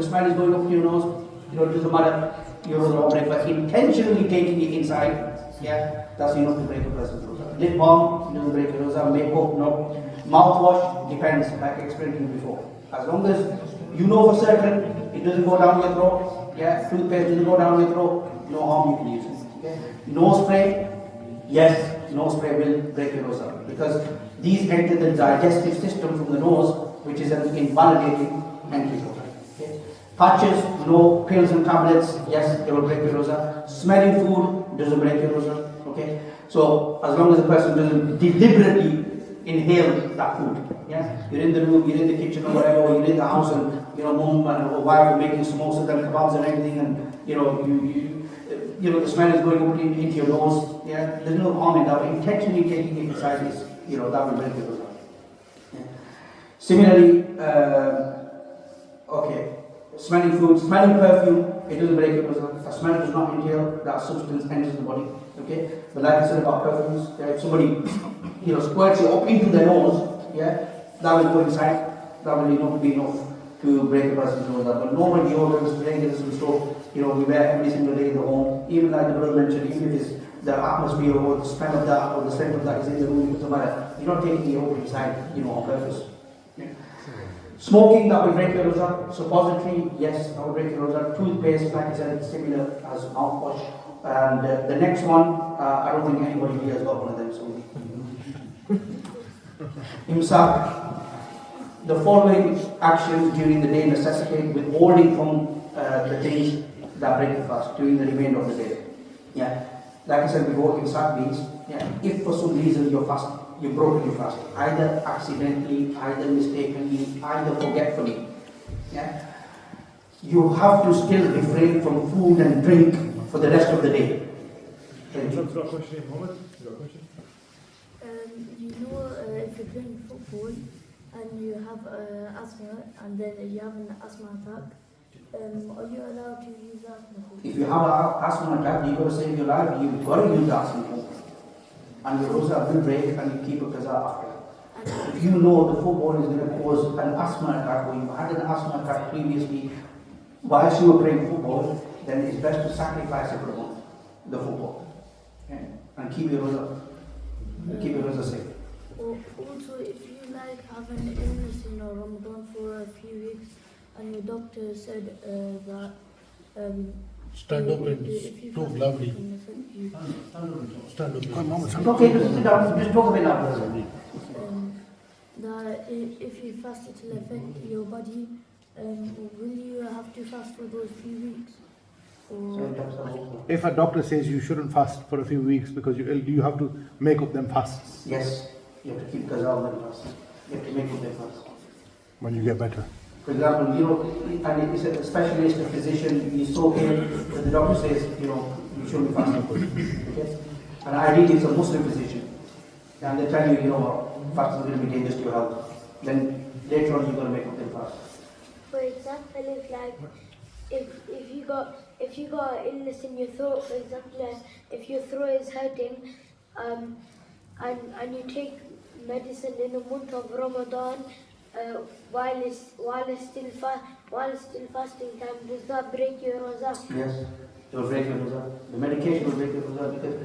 smell is going up to your nose, it doesn't matter, your roza won't break, but intentionally taking it inside, that's enough to break a person's roza. Lip balm, doesn't break your roza. Makeup, no. Mouthwash, depends, like I explained to you before. As long as you know for certain it doesn't go down your throat, toothpaste doesn't go down your throat, no harm, you can use it. Nose spray, yes, nose spray will break your roza because these enter the digestive system from the nose, which is an invalidating entry. Patches, no. Pills and tablets, yes, they will break your roza. Smelling food doesn't break your roza. So as long as the person doesn't deliberately inhale that food, Yeah, you're in the room, you're in the kitchen or whatever, or you're in the house, and mum and wife are making samosas and kebabs and everything, and the smell is going up into your nose. Yeah, there's no harm in that. But intentionally taking it inside is, that will break the rosa. Yeah. Similarly, smelling food, smelling perfume, it doesn't break it. A smell does not entail that substance enters the body. Okay, but like I said about perfumes, if somebody squirts it up into their nose, that will go inside. That will not be enough to break a person's nose. But normal deodorants, fragrance and stuff, we wear every single day in the home. Even like the brother mentioned, even if it's the atmosphere or the smell of that or the scent of that is in the room, it doesn't matter. You're not taking the open inside, on purpose. Yeah. Smoking, that will break your rosa. Suppository, yes, that will break your rosa. Toothpaste, like I said, it's similar as mouthwash. And the next one, I don't think anybody here has got one of them. So, Imsak. The following actions during the day necessitate withholding from the things that break the fast during the remainder of the day. Yeah, like I said before, imsak means if for some reason you've broken your fast, either accidentally, either mistakenly, either forgetfully. Yeah, you have to still refrain from food and drink for the rest of the day. If you're playing football and you have asthma and then you have an asthma attack, are you allowed to use asthma food? If you have an asthma attack, you've got to save your life, you've got to use the asthma food. And your rosa will break and you keep a qaza after. If you know the football is going to cause an asthma attack or you had an asthma attack previously whilst you were playing football, then it's best to sacrifice it for a month, the football. Okay? And keep your rosa safe. Also, if you have an illness in Ramadan for a few weeks and your doctor said that stand up and talk loudly. Stand up. Okay, just talk a bit louder. That if you fast, it will affect your body. Will you have to fast for those few weeks? Or if a doctor says you shouldn't fast for a few weeks because you're ill, do you have to make up them fasts? Yes, you have to keep qaza on them fast. You have to make up them fast. When you get better. For example, and it's a specialist, a physician, he's so ill that the doctor says, you shouldn't be fasting. Okay? And ideally it's a Muslim physician. And they tell you, fasting is going to be dangerous to your health. Then later on you're going to make up them fast. for example, if you got an illness in your throat, for example, if your throat is hurting, and you take medicine in the month of Ramadan, while it's still fasting time, does that break your roza? Yes, it will break your roza. The medication will break your roza because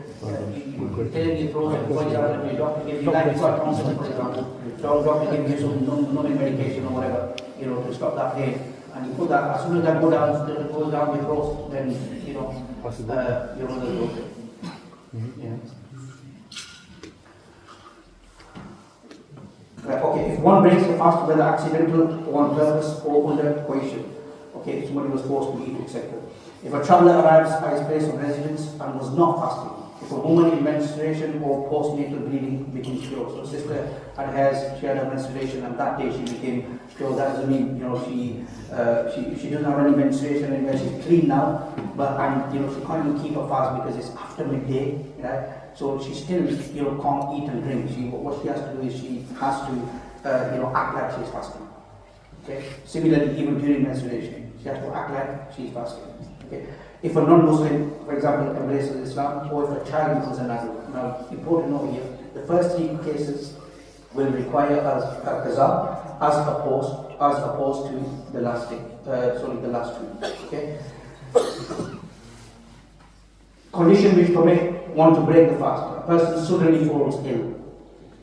you telling your throat, for example, if your doctor gives you like tonsillitis, for example, doctor gives you some numbing medication or whatever, to stop that pain. And you put that, as soon as that goes down your throat, then your roza is broken. Yeah. Okay, if one breaks the fast, whether accidental or on purpose or under coercion, okay, if somebody was forced to eat, etc. If a traveller arrives at his place of residence and was not fasting, if a woman in menstruation or postnatal bleeding becomes pure, so sister she had a menstruation and that day she became pure, that doesn't mean, she doesn't have any menstruation anymore, she's clean now, but she can't even keep a fast because it's after midday, right? So she still, can't eat and drink. What she has to do is she has to, act like she's fasting. Okay. Similarly, even during menstruation, she has to act like she's fasting. Okay. If a non-Muslim, for example, embraces Islam, or if a child becomes an adult. Now, important note here: the first three cases will require a qaza as opposed to the last day. The last two. Okay. Condition which permit one to break the fast. A person suddenly falls ill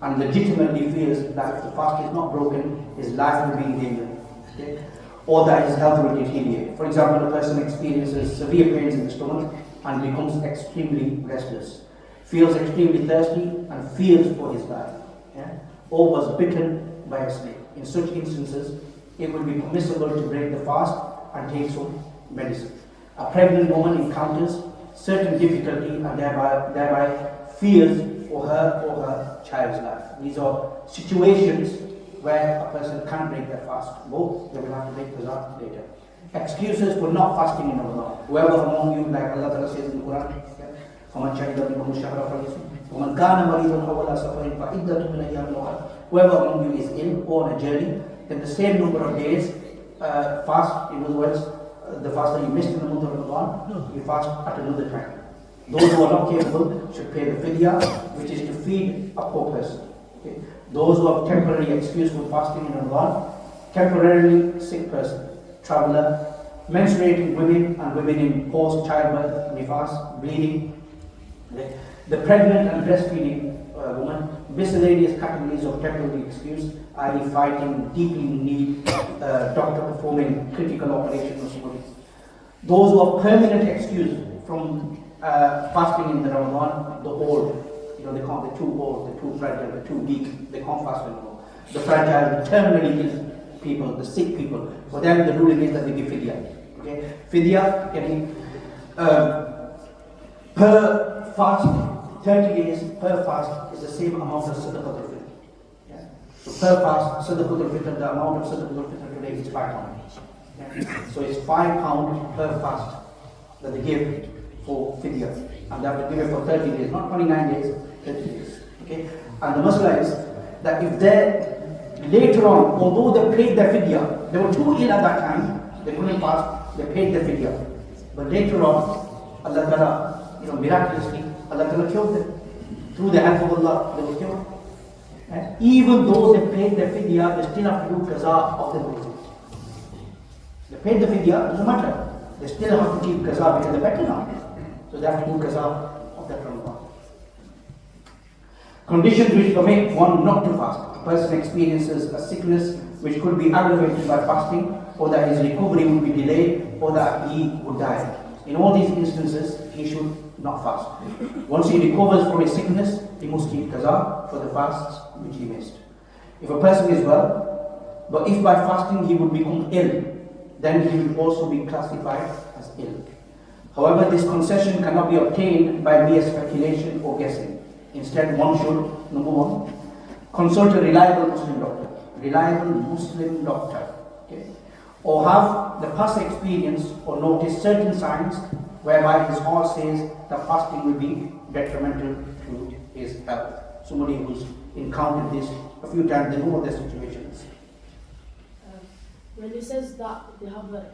and legitimately fears that if the fast is not broken, his life will be in danger. Okay? Or that his health will deteriorate. For example, a person experiences severe pains in the stomach and becomes extremely restless, feels extremely thirsty and fears for his life, or was bitten by a snake. In such instances, it will be permissible to break the fast and take some medicine. A pregnant woman encounters certain difficulty and thereby fears for her or her child's life. These are situations where a person can't break their fast. Both, they will have to break qaza later. Excuses for not fasting in Ramadan. Whoever among you, like Allah Ta'ala says in the Quran, فَمَنْ شَهِدَ مِنْكُمُ الشَّهْرَ فَلْيَصُمْ وَمَنْ كَانَ مَرِيضًا أَوْ عَلَىٰ سَفَرٍ فَعِدَّةٌ مِنْ أَيَّامٍ أُخَرَ. Whoever among you is ill or on a journey, then the same number of days fast. In other words, the fast that you missed in the month of Ramadan, you fast at another time. Those who are not capable should pay the fidya, which is to feed a poor person. Okay? Those who have temporary excuse for fasting in Ramadan, temporarily sick person, traveller, menstruating women and women in post-childbirth, nifas, bleeding, the pregnant and breastfeeding woman, miscellaneous categories of temporary excuse, i.e. fighting, deeply in need, doctor performing critical operation or somebody. Those who have permanent excuse from fasting in the Ramadan, the old, they call it the too old, the too fragile, the too weak, they can't fast anymore. The fragile, the terminally ill people, the sick people, for them the ruling is that they give fidya. Okay? Fidya, per fast, 30 days per fast is the same amount of sadaqah al-fitr. Yeah? So per fast, sadaqah al-fitr, the amount of sadaqah al-fitr today is £5. Yeah? So it's £5 per fast that they give for fidya. And they have to give it for 30 days, not 29 days, 30 days. Okay? And the masala is that if they later on, although they paid their fidya, they were too ill at that time, they couldn't fast, they paid their fidya. But later on, Allah Ta'ala, miraculously, Allah Ta'ala killed them. Through the help of Allah, they were killed. And even though they paid their fidya, they still have to do qaza of the rosas. They paid the fidya, doesn't matter. They still have to keep qaza because they're better now. So they have to do qaza of that Ramadan. Conditions which permit one not to fast. A person experiences a sickness which could be aggravated by fasting, or that his recovery would be delayed, or that he would die. In all these instances, he should not fast. Once he recovers from his sickness, he must keep qaza for the fasts which he missed. If a person is well, but if by fasting he would become ill, then he will also be classified as ill. However, this concession cannot be obtained by mere speculation or guessing. Instead, one should, number one, consult a reliable Muslim doctor, okay? Or have the past experience or notice certain signs whereby his heart says that fasting will be detrimental to his health. Somebody who's encountered this a few times, they know what their situation is. When it says that they have a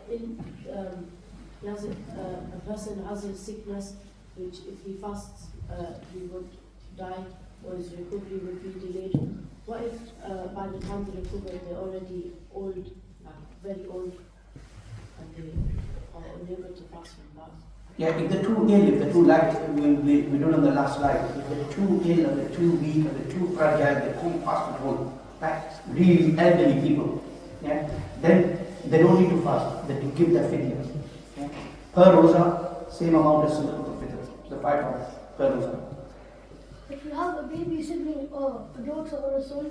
person has a sickness which if he fasts he would die or his recovery would be delayed, what if by the time they recover they're already old, like very old, and they are unable to fast from that? Yeah, if they're too ill, if they're too light, we done on the last slide, if they're too ill or they're too weak or they're too fragile, they can't fast at all, like really elderly people, yeah, then they don't need to fast, they can give their fidya. Yeah. Per roza, same amount as sadaqah al-fitr, the £5 per roza. If you have a baby sibling or a daughter or a son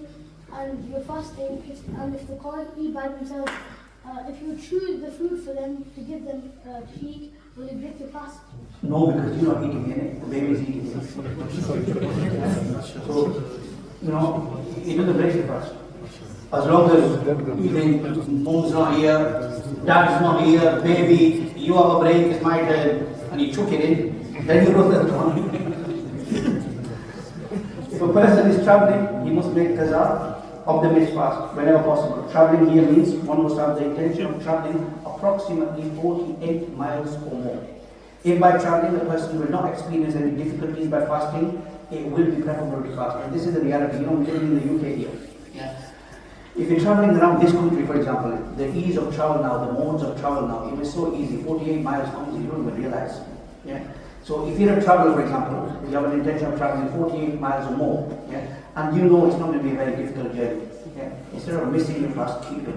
and you're fasting, and if they can't eat by themselves, if you choose the food for them to give them to eat, will it break your fast? No, because you're not eating it, the baby's eating it. So, it doesn't break your fast. As long as mom's not here, dad's not here, baby, you have a break, it's my turn, and you took it in, then you roast the If a person is traveling, he must make qaza of the missed fast whenever possible. Traveling here means one must have the intention of traveling approximately 48 miles or more. If by traveling the person will not experience any difficulties by fasting, it will be preferable to fast. And this is the reality. We live in the UK here. Yeah. If you're traveling around this country, for example, the ease of travel now, the modes of travel now, it is so easy. 48 miles comes, you don't even realize. Yeah. So if you're a traveler, for example, you have an intention of traveling 48 miles or more, yeah, and you know it's not going to be a very difficult journey, yeah, instead of missing your fast, keep it.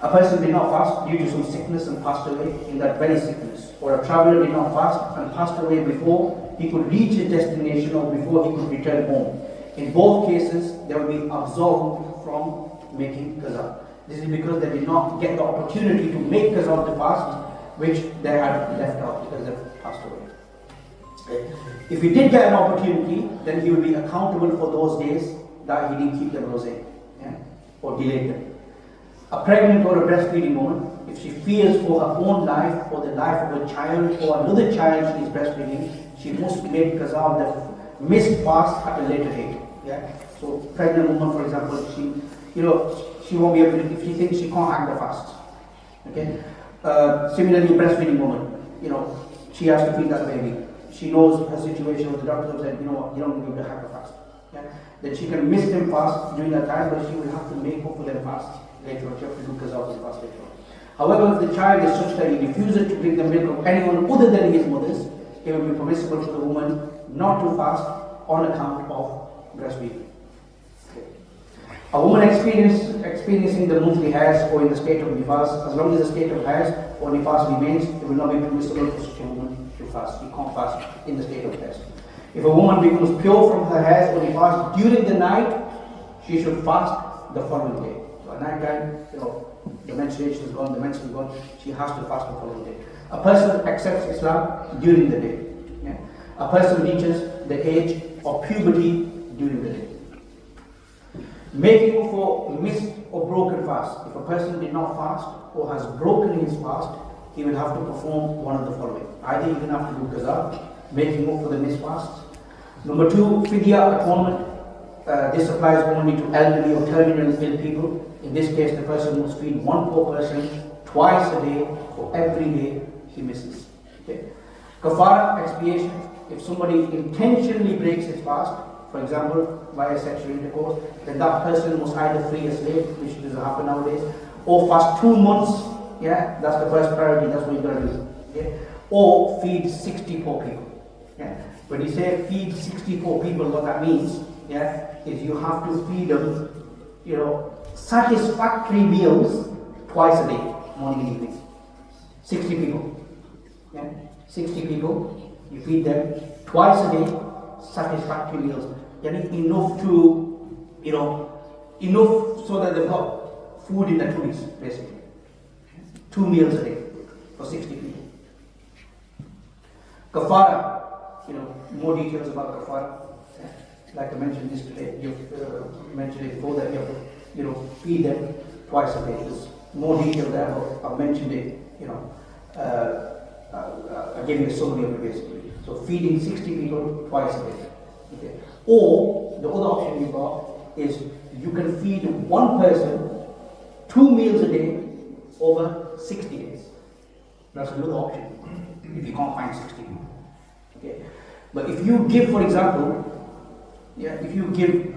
A person did not fast due to some sickness and passed away in that very sickness, or a traveler did not fast and passed away before he could reach his destination or before he could return home. In both cases, they will be absolved from making qaza. This is because they did not get the opportunity to make qaza of the fast, which they had left out because they passed away. Okay. If he did get an opportunity, then he will be accountable for those days that he didn't keep them rosé, yeah, or delayed them. A pregnant or a breastfeeding woman, if she fears for her own life or the life of a child or another child she is breastfeeding, she must make qaza of the missed fast at a later date. Yeah. So pregnant woman, for example, she won't be able to, if she thinks she can't hang the fast. Okay. Similarly, breastfeeding woman, she has to feed that baby. She knows her situation. The doctor said, you know what, you don't need to hang the fast. Yeah. Then she can miss them fast during that time, but she will have to make up for them fast later on. She has to do qaza of the fast later on. However, if the child is such that he refuses to drink the milk of anyone other than his mother's, it will be permissible for the woman not to fast on account of breastfeeding. A woman experiencing the monthly hairs or in the state of nifas, as long as the state of hairs or nifas remains, it will not be permissible for such a woman to fast. She can't fast in the state of hairs. If a woman becomes pure from her hairs or nifas during the night, she should fast the following day. So at night time, the menstruation is gone, the menstruation is gone, she has to fast the following day. A person accepts Islam during the day. Yeah? A person reaches the age of puberty during the day. Making up for missed or broken fast. If a person did not fast or has broken his fast, he will have to perform one of the following. Either he will have to do qaza, making up for the missed fasts. Number 2, fidya, atonement. This applies only to elderly or terminally ill people. In this case, the person must feed one poor person twice a day for every day he misses. Okay. Kafara, expiation. If somebody intentionally breaks his fast, for example, via sexual intercourse, then that person must either free a slave, which doesn't happen nowadays, or fast 2 months. Yeah, that's the first priority. That's what you got to do. Okay. Or feed 60 poor people. Yeah. When you say feed 60 poor people, what that means, is you have to feed them, satisfactory meals twice a day, morning and evening. 60 people. Yeah? 60 people, you feed them twice a day, satisfactory meals. Enough to, enough so that they've got food in their tummies, basically. 2 meals a day for 60 people. Kafara, more details about kafara. Like I mentioned this today, you've mentioned it before that you have to, feed them twice a day. There's more detail there, but I've mentioned it, I gave you a summary of it basically. So feeding 60 people twice a day. Okay. Or the other option you've got is you can feed one person 2 meals a day over 60 days. That's another option if you can't find 60 people. Okay. But if you give, for example, if you give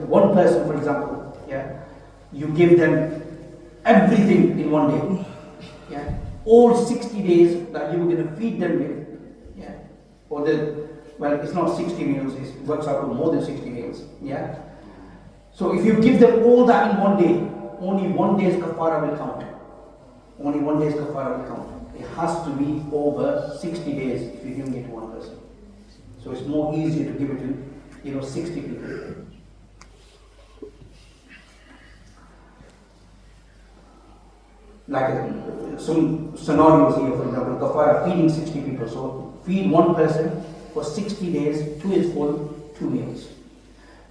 one person, for example, you give them everything in one day, all 60 days that you were going to feed them with, it's not 60 meals, it works out to more than 60 meals, So if you give them all that in one day, only 1 day's kafara will count. Only 1 day's kafara will count. It has to be over 60 days if you're giving it to one person. So it's more easier to give it to 60 people. Like some scenarios here, for example, kafara feeding 60 people. So feed one person for 60 days to his full 2 meals.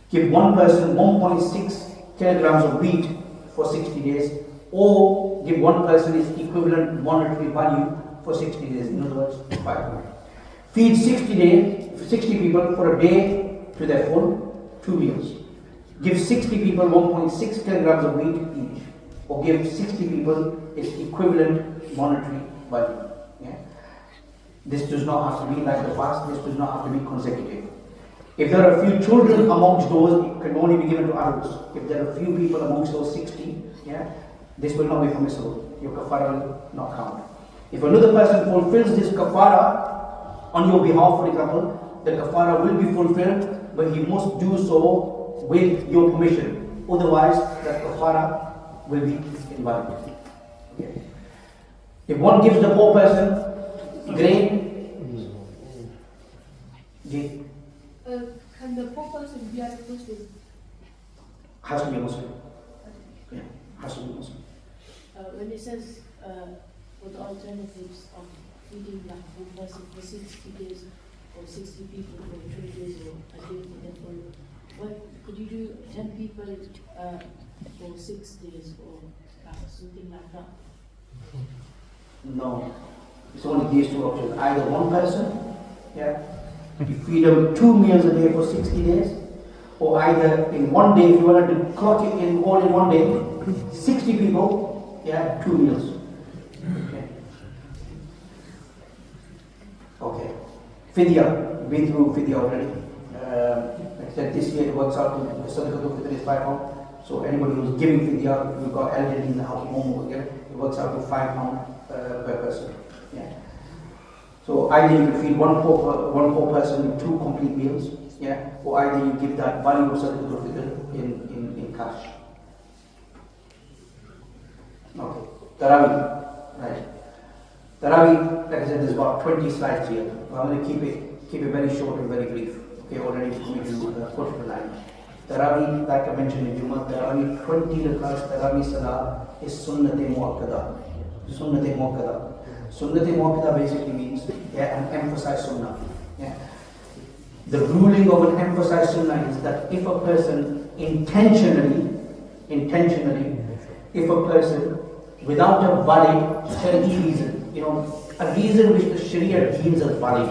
Give one person 1.6 kilograms of wheat for 60 days, or give one person its equivalent monetary value for 60 days. In other words, 5. Feed 60 people for a day to their full 2 meals. Give 60 people 1.6 kilograms of wheat each, or give 60 people its equivalent monetary value. This does not have to be like the fast, this does not have to be consecutive. If there are a few children amongst those, it can only be given to adults. If there are a few people amongst those 60, this will not be permissible. Your kafara will not count. If another person fulfills this kafara on your behalf, for example, the kafara will be fulfilled, but he must do so with your permission. Otherwise, that kafara will be invalid. Okay. If one gives the poor person grain, can the poor person be a Muslim? Has to be a Muslim. Has to be a Muslim. When it says with alternatives of feeding like one person for 60 days or 60 people for 3 days or a day for them, What could you do 10 people for 6 days or something like that? No. It's only these two options. Either one person, yeah, you feed them 2 meals a day for 60 days, or either in one day, if you wanted to clock it in all in one day, 60 people, yeah, 2 meals. Okay. Okay. Fidya, been through Fidya already. Like I said, this year it works out to the Sadaqatul Fitr is £5. So anybody who's giving Fidya, we've got elderly in the house, it works out to £5 per person. Yeah. So either you can feed one poor person with 2 complete meals, yeah, or either you give that value of Sadaqatul Fitr in cash. Okay. Tarawih, right. Tarawih, like I said, there's about 20 slides here. I'm going to keep it very short and very brief. Okay, already for me to put the line. Tarawih, like I mentioned in Jummah, Tarawih 20 rakats, Tarawih Salah is Sunnat-e Muakkada. Sunnat-e Muakkada. Sunnat-e Muakkada basically means an emphasized Sunnah. Yeah. The ruling of an emphasized Sunnah is that if a person intentionally, if a person without a valid Shari'i reason, a reason which the Sharia deems as valid.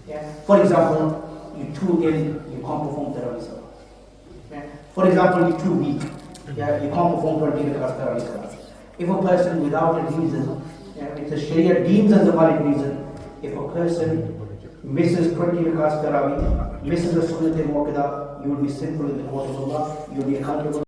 Yeah. For example, you're too ill, you can't perform Tarawih Salah. Yeah. For example, you're too weak, yeah, you can't perform 20 rakats Tarawih Salah. If a person without a reason, if the Sharia deems as a valid reason, if a person misses 20 rakats Tarawih, misses a Sunnat-e Muakkada, you will be sinful in the court of Allah, you will be accountable.